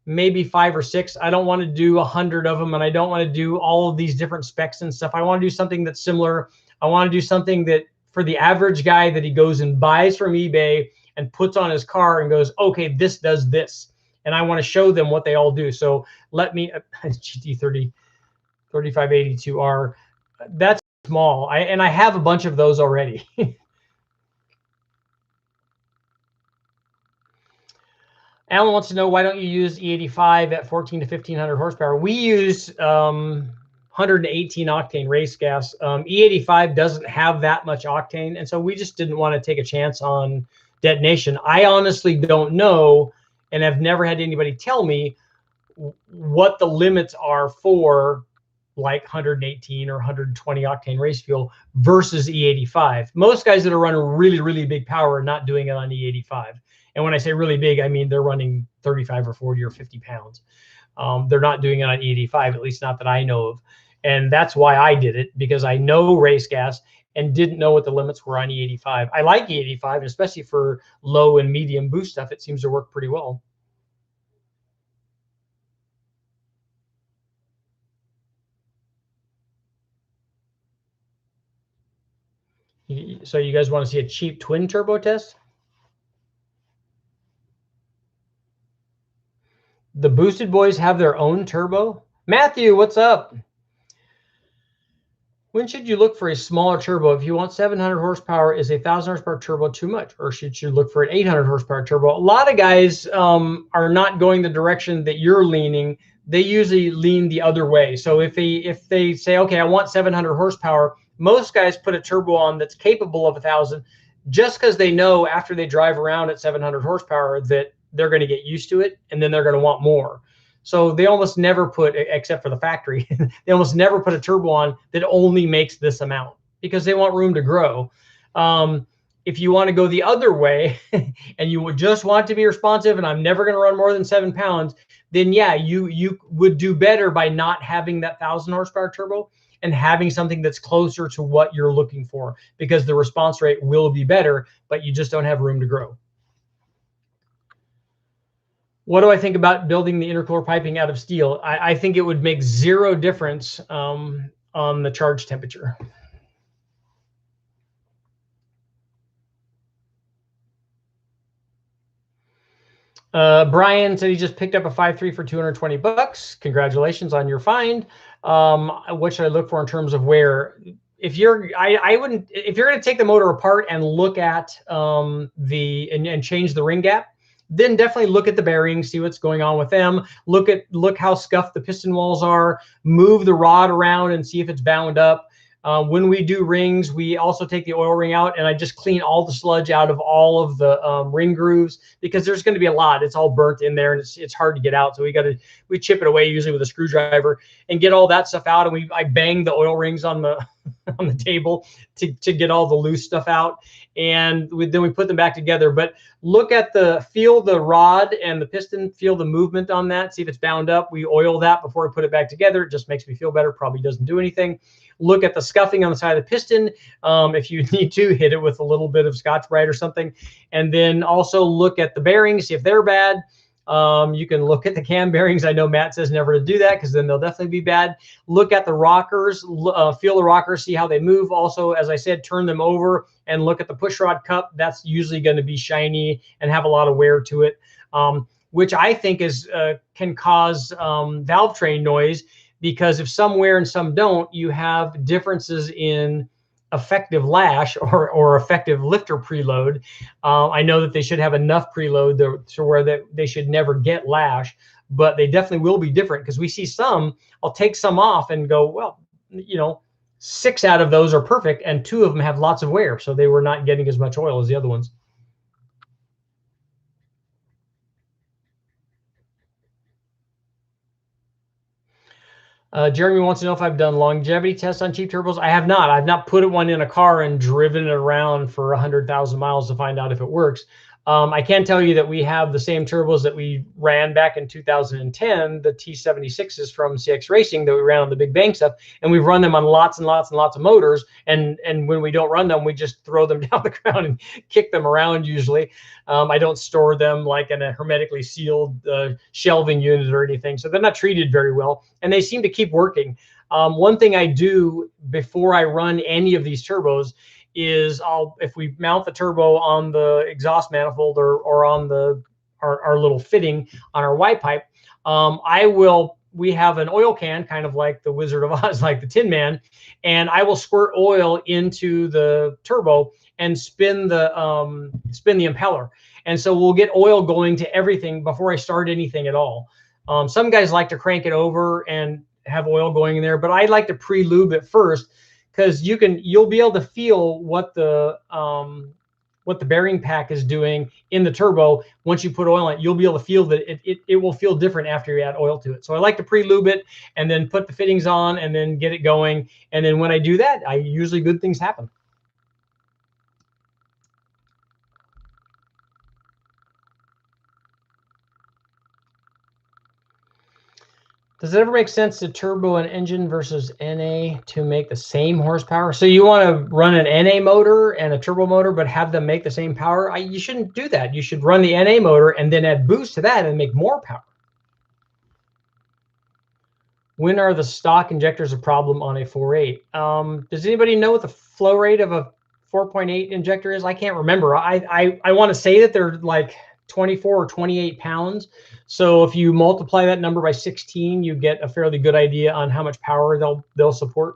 maybe 5 or 6. I don't want to do 100 of them, and I don't want to do all of these different specs and stuff. I want to do something that's similar. I want to do something that for the average guy that he goes and buys from eBay and puts on his car and goes, okay, this does this. And I want to show them what they all do. So let me, GT30, 3582R, that's small. And I have a bunch of those already. Alan wants to know, why don't you use E85 at 14 to 1500 horsepower? We use 118 octane race gas. E85 doesn't have that much octane, and so we just didn't want to take a chance on detonation. I honestly don't know, and have never had anybody tell me what the limits are for like 118 or 120 octane race fuel versus E85. Most guys that are running really, really big power are not doing it on E85. And when I say really big, I mean they're running 35 or 40 or 50 pounds. They're not doing it on E85, at least not that I know of. And that's why I did it, because I know race gas and didn't know what the limits were on E85. I like E85, and especially for low and medium boost stuff, it seems to work pretty well. So you guys want to see a cheap twin turbo test? The Boosted Boys have their own turbo. Matthew, what's up? When should you look for a smaller turbo? If you want 700 horsepower, is a 1,000 horsepower turbo too much? Or should you look for an 800 horsepower turbo? A lot of guys are not going the direction that you're leaning. They usually lean the other way. So if they say, okay, I want 700 horsepower, most guys put a turbo on that's capable of 1,000, just because they know after they drive around at 700 horsepower that they're going to get used to it, and then they're going to want more. So they almost never put, except for the factory, they almost never put a turbo on that only makes this amount because they want room to grow. If you want to go the other way and you would just want to be responsive and I'm never going to run more than 7 pounds, then yeah, you would do better by not having that 1,000 horsepower turbo and having something that's closer to what you're looking for, because the response rate will be better, but you just don't have room to grow. What do I think about building the intercooler piping out of steel? I think it would make zero difference on the charge temperature. Brian said he just picked up a 5.3 for 220 bucks. Congratulations on your find. What should I look for in terms of wear? If you're, I wouldn't, if you're going to take the motor apart and look at and change the ring gap, then definitely look at the bearings, see what's going on with them. Look how scuffed the piston walls are. Move the rod around and see if it's bound up. When we do rings, we also take the oil ring out, and I just clean all the sludge out of all of the ring grooves, because there's going to be a lot. It's all burnt in there, and it's hard to get out. So we chip it away usually with a screwdriver and get all that stuff out. And I bang the oil rings on the on the table to get all the loose stuff out, and then we put them back together. But feel the rod and the piston, feel the movement on that, see if it's bound up. We oil that before we put it back together. It just makes me feel better. Probably doesn't do anything. Look at the scuffing on the side of the piston. If you need to, hit it with a little bit of Scotch-Brite or something. And then also look at the bearings, see if they're bad. You can look at the cam bearings. I know Matt says never to do that, because then they'll definitely be bad. Look at the rockers, feel the rockers, see how they move. Also, as I said, turn them over and look at the pushrod cup. That's usually going to be shiny and have a lot of wear to it, which I think can cause valve train noise, because if some wear and some don't, you have differences in effective lash or effective lifter preload. I know that they should have enough preload to where they should never get lash, but they definitely will be different, because we see some, I'll take some off and go, well, 6 out of those are perfect and 2 of them have lots of wear. So they were not getting as much oil as the other ones. Jeremy wants to know if I've done longevity tests on cheap turbos. I have not. I've not put one in a car and driven it around for 100,000 miles to find out if it works. I can tell you that we have the same turbos that we ran back in 2010, the T76s from CX Racing that we ran on the Big Bang stuff, and we've run them on lots and lots and lots of motors. And when we don't run them, we just throw them down the ground and kick them around usually. I don't store them like in a hermetically sealed shelving unit or anything, so they're not treated very well, and they seem to keep working. One thing I do before I run any of these turbos is if we mount the turbo on the exhaust manifold or on our little fitting on our Y pipe, we have an oil can, kind of like the Wizard of Oz, like the Tin Man, and I will squirt oil into the turbo and spin the impeller. And so we'll get oil going to everything before I start anything at all. Some guys like to crank it over and have oil going in there, but I like to pre-lube it first, because you'll be able to feel what the bearing pack is doing in the turbo. Once you put oil in it, you'll be able to feel that it will feel different after you add oil to it. So I like to pre-lube it and then put the fittings on and then get it going. And then when I do that, usually good things happen. Does it ever make sense to turbo an engine versus NA to make the same horsepower? So you want to run an NA motor and a turbo motor, but have them make the same power? You shouldn't do that. You should run the NA motor and then add boost to that and make more power. When are the stock injectors a problem on a 4.8? Does anybody know what the flow rate of a 4.8 injector is? I can't remember. I want to say that they're like 24 or 28 pounds. So if you multiply that number by 16, you get a fairly good idea on how much power they'll support.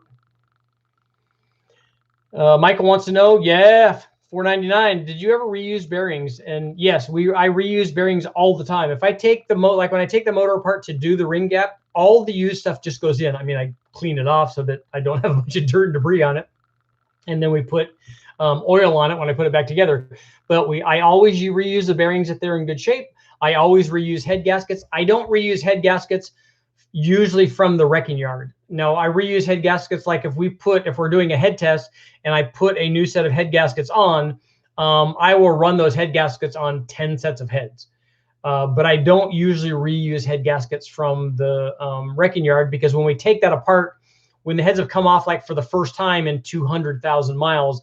Michael wants to know, yeah, $4.99. Did you ever reuse bearings? And yes, I reuse bearings all the time. If I take when I take the motor apart to do the ring gap, all the used stuff just goes in. I mean, I clean it off so that I don't have a bunch of dirt and debris on it, and then we put oil on it when I put it back together. But I always reuse the bearings if they're in good shape. I always reuse head gaskets. I don't reuse head gaskets usually from the wrecking yard. No, I reuse head gaskets like if we're doing a head test and I put a new set of head gaskets on, I will run those head gaskets on 10 sets of heads. But I don't usually reuse head gaskets from the wrecking yard, because when we take that apart, when the heads have come off like for the first time in 200,000 miles,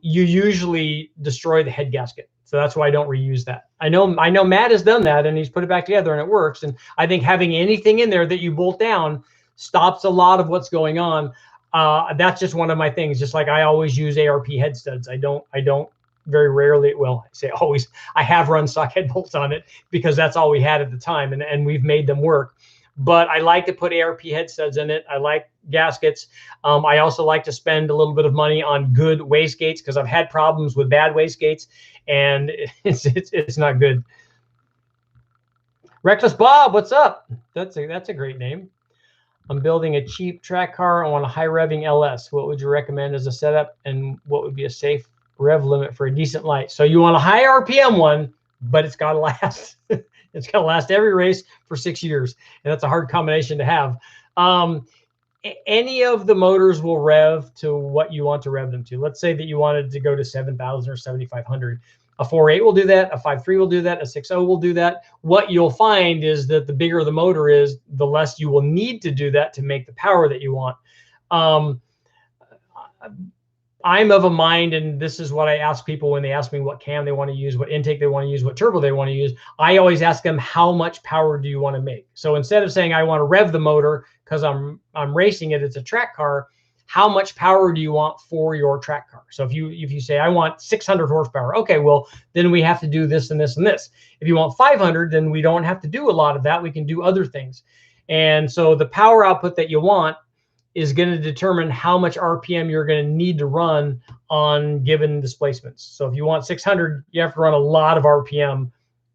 you usually destroy the head gasket. So that's why I don't reuse that. I know Matt has done that and he's put it back together and it works. And I think having anything in there that you bolt down stops a lot of what's going on. That's just one of my things. Just like I always use ARP head studs. I don't very rarely, well, I say always, I have run stock head bolts on it because that's all we had at the time, and we've made them work. But I like to put ARP head studs in it. I like gaskets. I also like to spend a little bit of money on good wastegates because I've had problems with bad wastegates, and it's not good. Reckless Bob, what's up? That's a great name. I'm building a cheap track car. I want a high revving LS. What would you recommend as a setup, and what would be a safe rev limit for a decent light? So you want a high RPM one, but it's got to last. It's got to last every race for 6 years, and that's a hard combination to have. Any of the motors will rev to what you want to rev them to. Let's say that you wanted to go to 7,000 or 7,500. A 4.8 will do that. A 5.3 will do that. A 6.0 will do that. What you'll find is that the bigger the motor is, the less you will need to do that to make the power that you want. I'm of a mind, and this is what I ask people when they ask me what cam they want to use, what intake they want to use, what turbo they want to use. I always ask them, how much power do you want to make? So instead of saying I want to rev the motor because I'm racing it, it's a track car, how much power do you want for your track car? So if you say I want 600 horsepower, okay, well then we have to do this and this and this. If you want 500, then we don't have to do a lot of that. We can do other things. And so the power output that you want is going to determine how much RPM you're going to need to run on given displacements. So if you want 600, you have to run a lot of RPM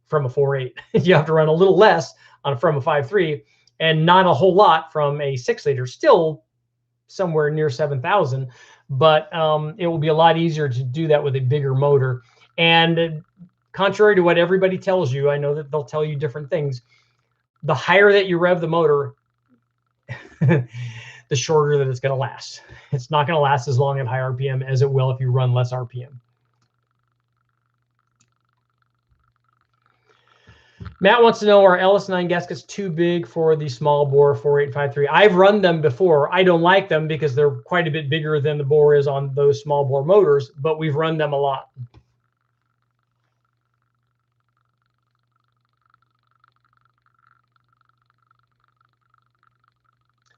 from a 4.8. You have to run a little less from a 5.3 and not a whole lot from a 6-liter, still somewhere near 7,000. But it will be a lot easier to do that with a bigger motor. And contrary to what everybody tells you, I know that they'll tell you different things. The higher that you rev the motor, the shorter that it's going to last. It's not going to last as long at high RPM as it will if you run less RPM. Matt wants to know, are LS9 gaskets too big for the small bore 4.853? I've run them before. I don't like them because they're quite a bit bigger than the bore is on those small bore motors, but we've run them a lot.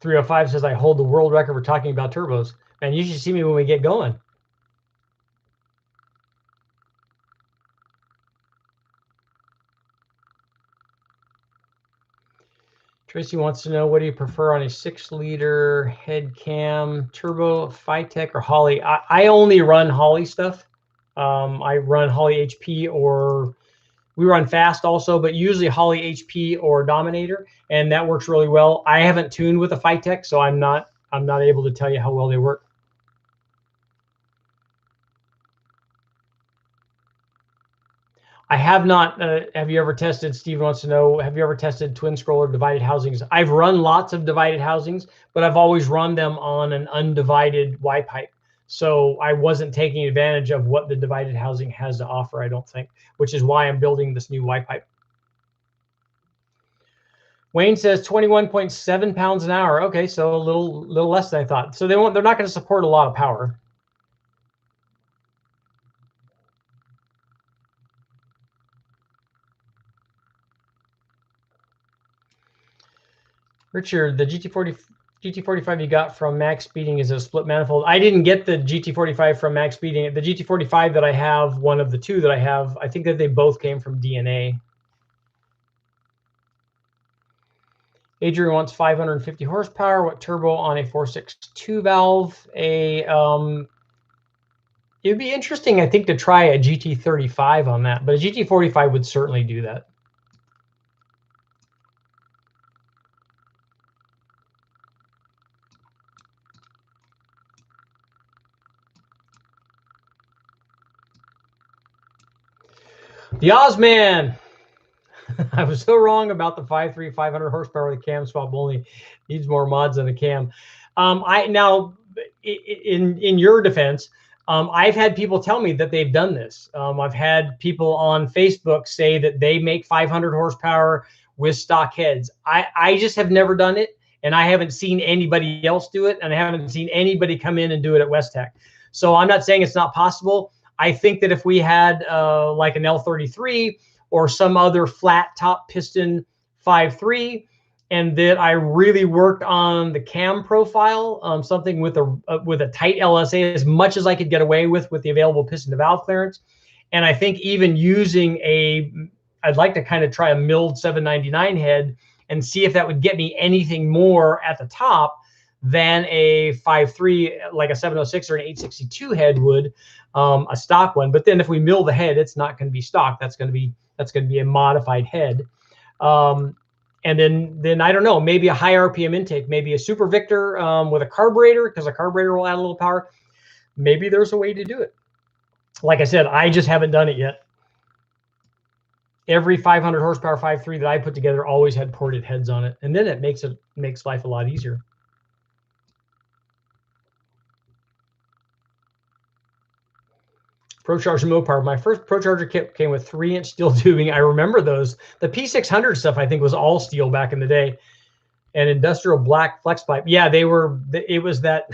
.305 says, I hold the world record for talking about turbos. And you should see me when we get going. Tracy wants to know, what do you prefer on a 6-liter head cam, turbo, Phytech, or Holley? I only run Holley stuff. I run Holley HP, or we run fast also, but usually Holley HP or Dominator, and that works really well. I haven't tuned with a Phytech, so I'm not able to tell you how well they work. I have not. Have you ever tested, Steve wants to know, have you ever tested twin scroller divided housings? I've run lots of divided housings, but I've always run them on an undivided Y pipe. So I wasn't taking advantage of what the divided housing has to offer, I don't think, which is why I'm building this new Y pipe. Wayne says 21.7 pounds an hour. Okay, so a little less than I thought. So they're not going to support a lot of power. Richard, the GT45 you got from Max Speeding is a split manifold. I didn't get the GT45 from Max Speeding. The GT45 that I have, one of the two that I have, I think that they both came from DNA. Adrian wants 550 horsepower. What turbo on a 4.62 valve? It'd be interesting, I think, to try a GT35 on that, but a GT45 would certainly do that. The Ozman. I was so wrong about the 5.3 500 horsepower. The cam swap only needs more mods than a cam. In your defense, I've had people tell me that they've done this. I've had people on Facebook say that they make 500 horsepower with stock heads. I just have never done it, and I haven't seen anybody else do it, and I haven't seen anybody come in and do it at Westech. So I'm not saying it's not possible. I think that if we had like an L33 or some other flat top piston 5.3, and that I really worked on the cam profile, something with a tight LSA as much as I could get away with the available piston to valve clearance. And I think even using I'd like to kind of try a milled 799 head and see if that would get me anything more at the top than a 5.3, like a 706 or an 862 head would, a stock one. But then if we mill the head, it's not going to be stock. That's going to be a modified head. And then I don't know, maybe a high RPM intake, maybe a Super Victor with a carburetor, because a carburetor will add a little power. Maybe there's a way to do it. Like I said, I just haven't done it yet. Every 500 horsepower 5.3 that I put together always had ported heads on it, and then it makes life a lot easier. ProCharger Mopar. My first ProCharger kit came with 3-inch steel tubing. I remember those. The P600 stuff, I think, was all steel back in the day. And industrial black flex pipe. Yeah, they were. It was that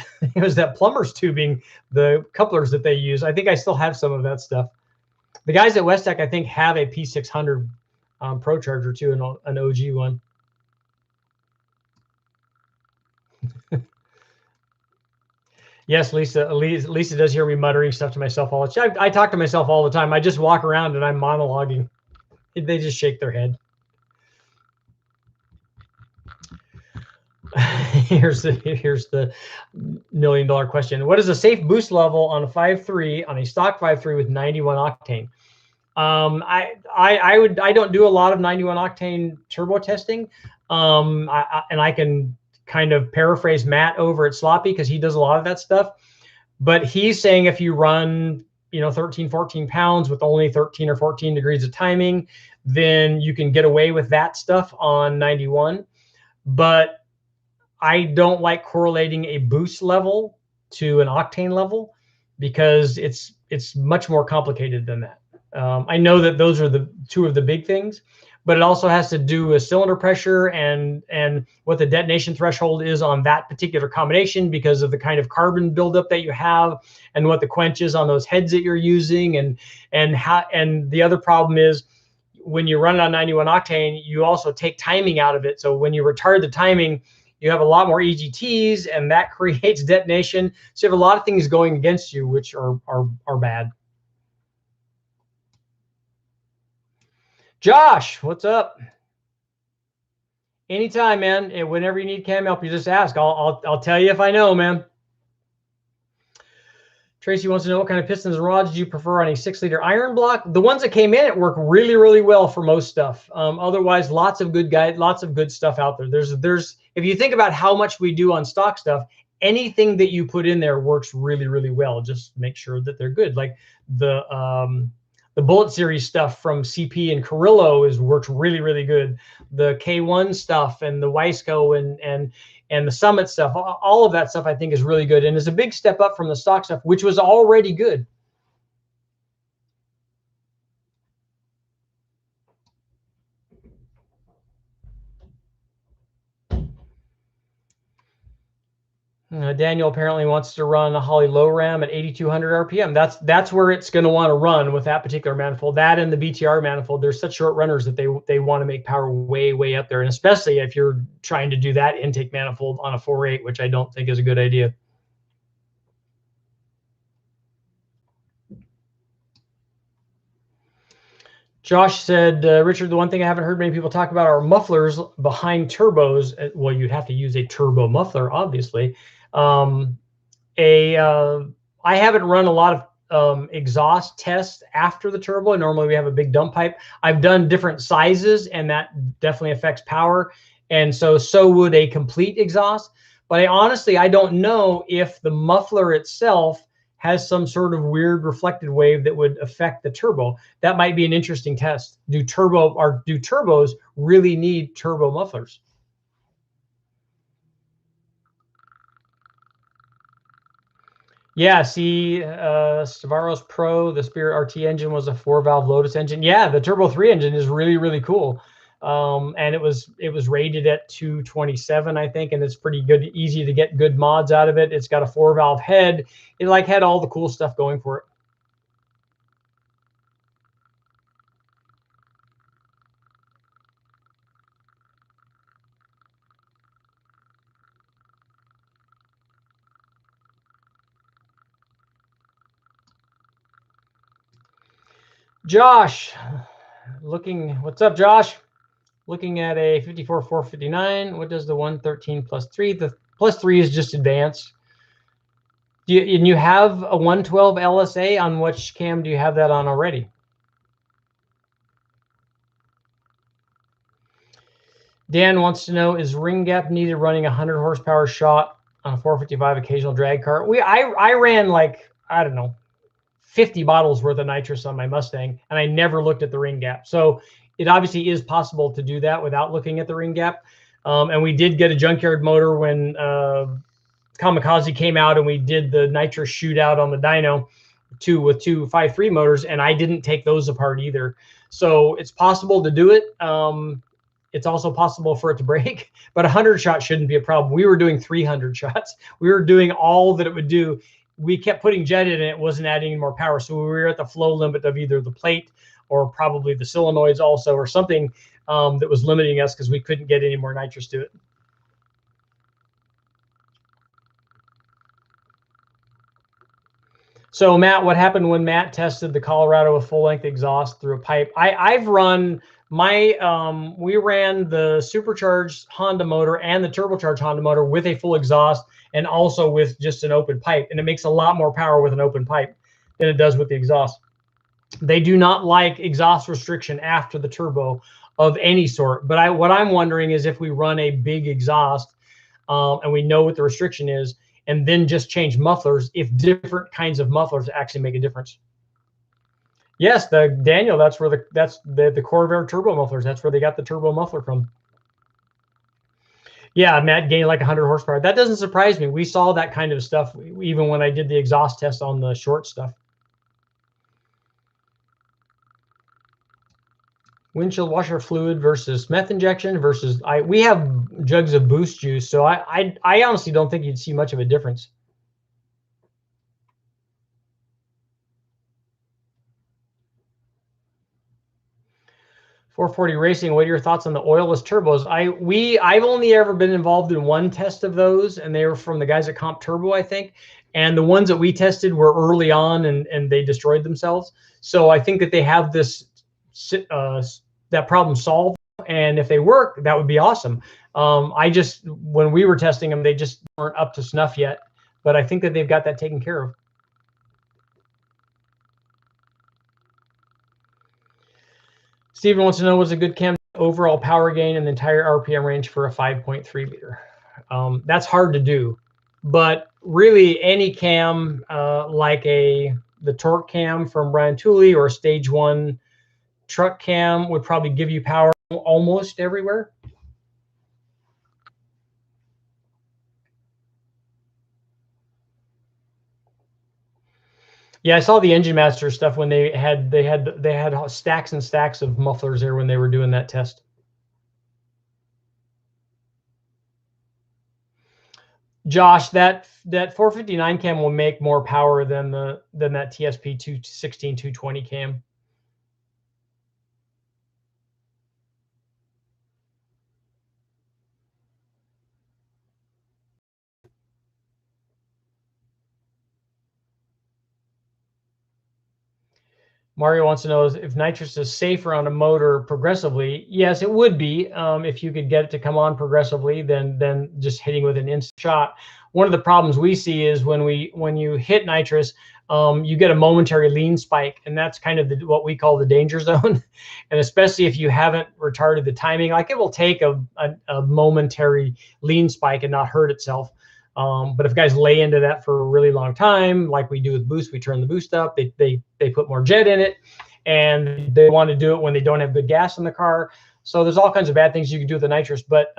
plumber's tubing, the couplers that they use. I think I still have some of that stuff. The guys at Westech, I think, have a P600 ProCharger too, an OG one. Yes, Lisa. Lisa does hear me muttering stuff to myself all the time. I talk to myself all the time. I just walk around and I'm monologuing. They just shake their head. Here's the $1 million question. What is a safe boost level on a 5.3 on a stock 5.3 with 91 octane? I don't do a lot of 91 octane turbo testing. And I can kind of paraphrase Matt over at Sloppy because he does a lot of that stuff. But he's saying if you run, 13, 14 pounds with only 13 or 14 degrees of timing, then you can get away with that stuff on 91. But I don't like correlating a boost level to an octane level because it's much more complicated than that. I know that those are the two of the big things, but it also has to do with cylinder pressure and what the detonation threshold is on that particular combination because of the kind of carbon buildup that you have and what the quench is on those heads that you're using and the other problem is when you run it on 91 octane, you also take timing out of it. So when you retard the timing, you have a lot more EGTs and that creates detonation. So you have a lot of things going against you, which are bad. Josh, what's up? Anytime, man. And whenever you need cam help, you just ask. I'll tell you if I know, man. Tracy wants to know what kind of pistons and rods do you prefer on a 6-liter iron block? The ones that came in it work really, really well for most stuff. Otherwise, lots of good stuff out there. There's if you think about how much we do on stock stuff, anything that you put in there works really, really well. Just make sure that they're good. Like the Bullet Series stuff from CP and Carrillo works really, really good. The K1 stuff and the Wiseco and the Summit stuff, all of that stuff I think is really good and is a big step up from the stock stuff, which was already good. Daniel apparently wants to run a Holley low ram at 8,200 RPM. That's where it's going to want to run with that particular manifold. That and the BTR manifold, they're such short runners that they want to make power way, way up there. And especially if you're trying to do that intake manifold on a 4.8, which I don't think is a good idea. Josh said, Richard, the one thing I haven't heard many people talk about are mufflers behind turbos. Well, you'd have to use a turbo muffler, obviously. I haven't run a lot of exhaust tests after the turbo. Normally we have a big dump pipe. I've done different sizes and that definitely affects power. And so would a complete exhaust. But I don't know if the muffler itself has some sort of weird reflected wave that would affect the turbo. That might be an interesting test. Do turbos really need turbo mufflers? Yeah, see, Stavaro's Pro, the Spirit RT engine was a 4-valve Lotus engine. Yeah, the Turbo 3 engine is really, really cool. And it was rated at 227, I think, and it's pretty good, easy to get good mods out of it. It's got a 4-valve head. It like had all the cool stuff going for it. Josh, what's up, Josh? Looking at a 54-459. What does the 113 plus 3? The plus 3 is just advanced. And you have a 112 LSA. On which cam do you have that on already? Dan wants to know, is ring gap needed running a 100 horsepower shot on a 455 occasional drag car? I ran like, I don't know, 50 bottles worth of nitrous on my Mustang, and I never looked at the ring gap. So it obviously is possible to do that without looking at the ring gap. And we did get a Junkyard motor when Kamikaze came out, and we did the nitrous shootout on the dyno with two 5.3 motors, and I didn't take those apart either. So it's possible to do it. It's also possible for it to break, but 100 shots shouldn't be a problem. We were doing 300 shots. We were doing all that it would do. We kept putting jet in, and it wasn't adding any more power. So we were at the flow limit of either the plate or probably the solenoids also, or something that was limiting us because we couldn't get any more nitrous to it. So Matt, what happened when Matt tested the Colorado with full-length exhaust through a pipe? I've run my we ran the supercharged Honda motor and the turbocharged Honda motor with a full exhaust and also with just an open pipe, and it makes a lot more power with an open pipe than it does with the exhaust. They do not like exhaust restriction after the turbo of any sort. But what I'm wondering is if we run a big exhaust and we know what the restriction is, and then just change mufflers, if different kinds of mufflers actually make a difference. Yes, Daniel, that's the Corvair turbo mufflers. That's where they got the turbo muffler from. Yeah, Matt gained like 100 horsepower. That doesn't surprise me. We saw that kind of stuff even when I did the exhaust test on the short stuff. Windshield washer fluid versus meth injection versus we have jugs of boost juice, so I honestly don't think you'd see much of a difference. .440 Racing, what are your thoughts on the oilless turbos? I've only ever been involved in one test of those, and they were from the guys at Comp Turbo, I think. And the ones that we tested were early on, and they destroyed themselves. So I think that they have this that problem solved, and if they work, that would be awesome. When we were testing them, they just weren't up to snuff yet, but I think that they've got that taken care of. Steven wants to know, what's a good cam overall power gain and the entire RPM range for a 5.3 liter? That's hard to do, but really any cam like the torque cam from Brian Tooley or Stage 1 truck cam would probably give you power almost everywhere. Yeah, I saw the Engine Master stuff when they had stacks and stacks of mufflers there when they were doing that test. Josh, that 459 cam will make more power than that TSP 216 220 cam. Mario wants to know if nitrous is safer on a motor progressively. Yes, it would be if you could get it to come on progressively than just hitting with an instant shot. One of the problems we see is when you hit nitrous, you get a momentary lean spike, and that's kind of what we call the danger zone. And especially if you haven't retarded the timing, like it will take a momentary lean spike and not hurt itself. But if guys lay into that for a really long time, like we do with boost, we turn the boost up, they put more jet in it, and they want to do it when they don't have good gas in the car. So there's all kinds of bad things you can do with the nitrous. But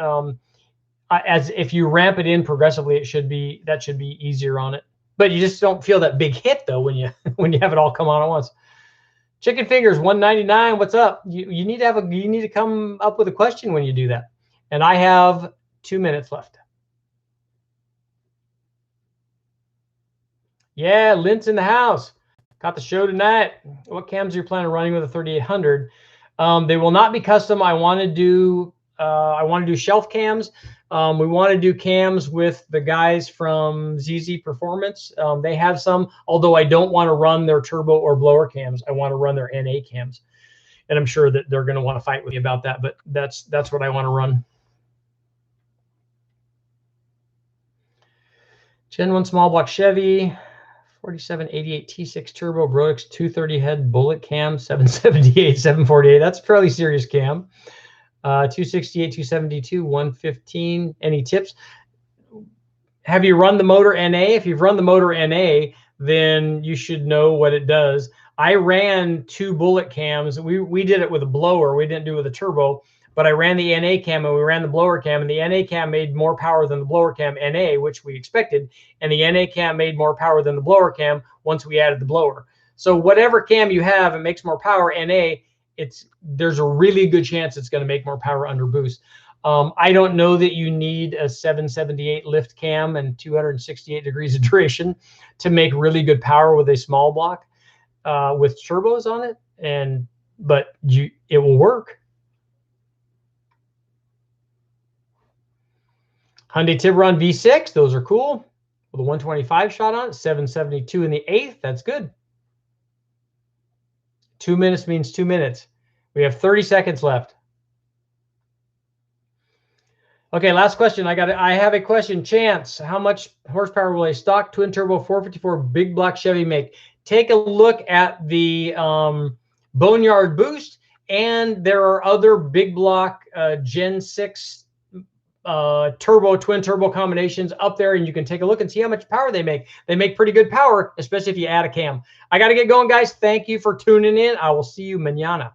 as if you ramp it in progressively, that should be easier on it. But you just don't feel that big hit though when you when you have it all come on at once. Chicken fingers 199. What's up? You need to come up with a question when you do that. And I have 2 minutes left. Yeah, Lint's in the house. Got the show tonight. What cams are you planning on running with a 3800? They will not be custom. I want to do shelf cams. We want to do cams with the guys from ZZ Performance. They have some, although I don't want to run their turbo or blower cams. I want to run their NA cams. And I'm sure that they're going to want to fight with me about that, but that's what I want to run. Gen 1 small block Chevy, 4788 T6 turbo, Brodix 230 head bullet cam, 778, 748. That's a fairly serious cam. 268, 272, 115. Any tips? Have you run the motor NA? If you've run the motor NA, then you should know what it does. I ran 2 bullet cams. We did it with a blower. We didn't do it with a turbo, but I ran the NA cam and we ran the blower cam, and the NA cam made more power than the blower cam NA, which we expected. And the NA cam made more power than the blower cam once we added the blower. So whatever cam you have, it makes more power. NA, there's a really good chance it's going to make more power under boost. I don't know that you need a 778 lift cam and 268 degrees of duration to make really good power with a small block with turbos on it, but it will work. Hyundai Tiburon V6, those are cool. With a 125 shot on it, 772 in the 8th, that's good. 2 minutes means 2 minutes. We have 30 seconds left. Okay, last question. I have a question. Chance, how much horsepower will a stock twin turbo 454 big block Chevy make? Take a look at the Boneyard boost, and there are other big block Gen 6 twin turbo combinations up there, and you can take a look and see how much power they make. They make pretty good power, especially if you add a cam. I got to get going, guys. Thank you for tuning in. I will see you mañana.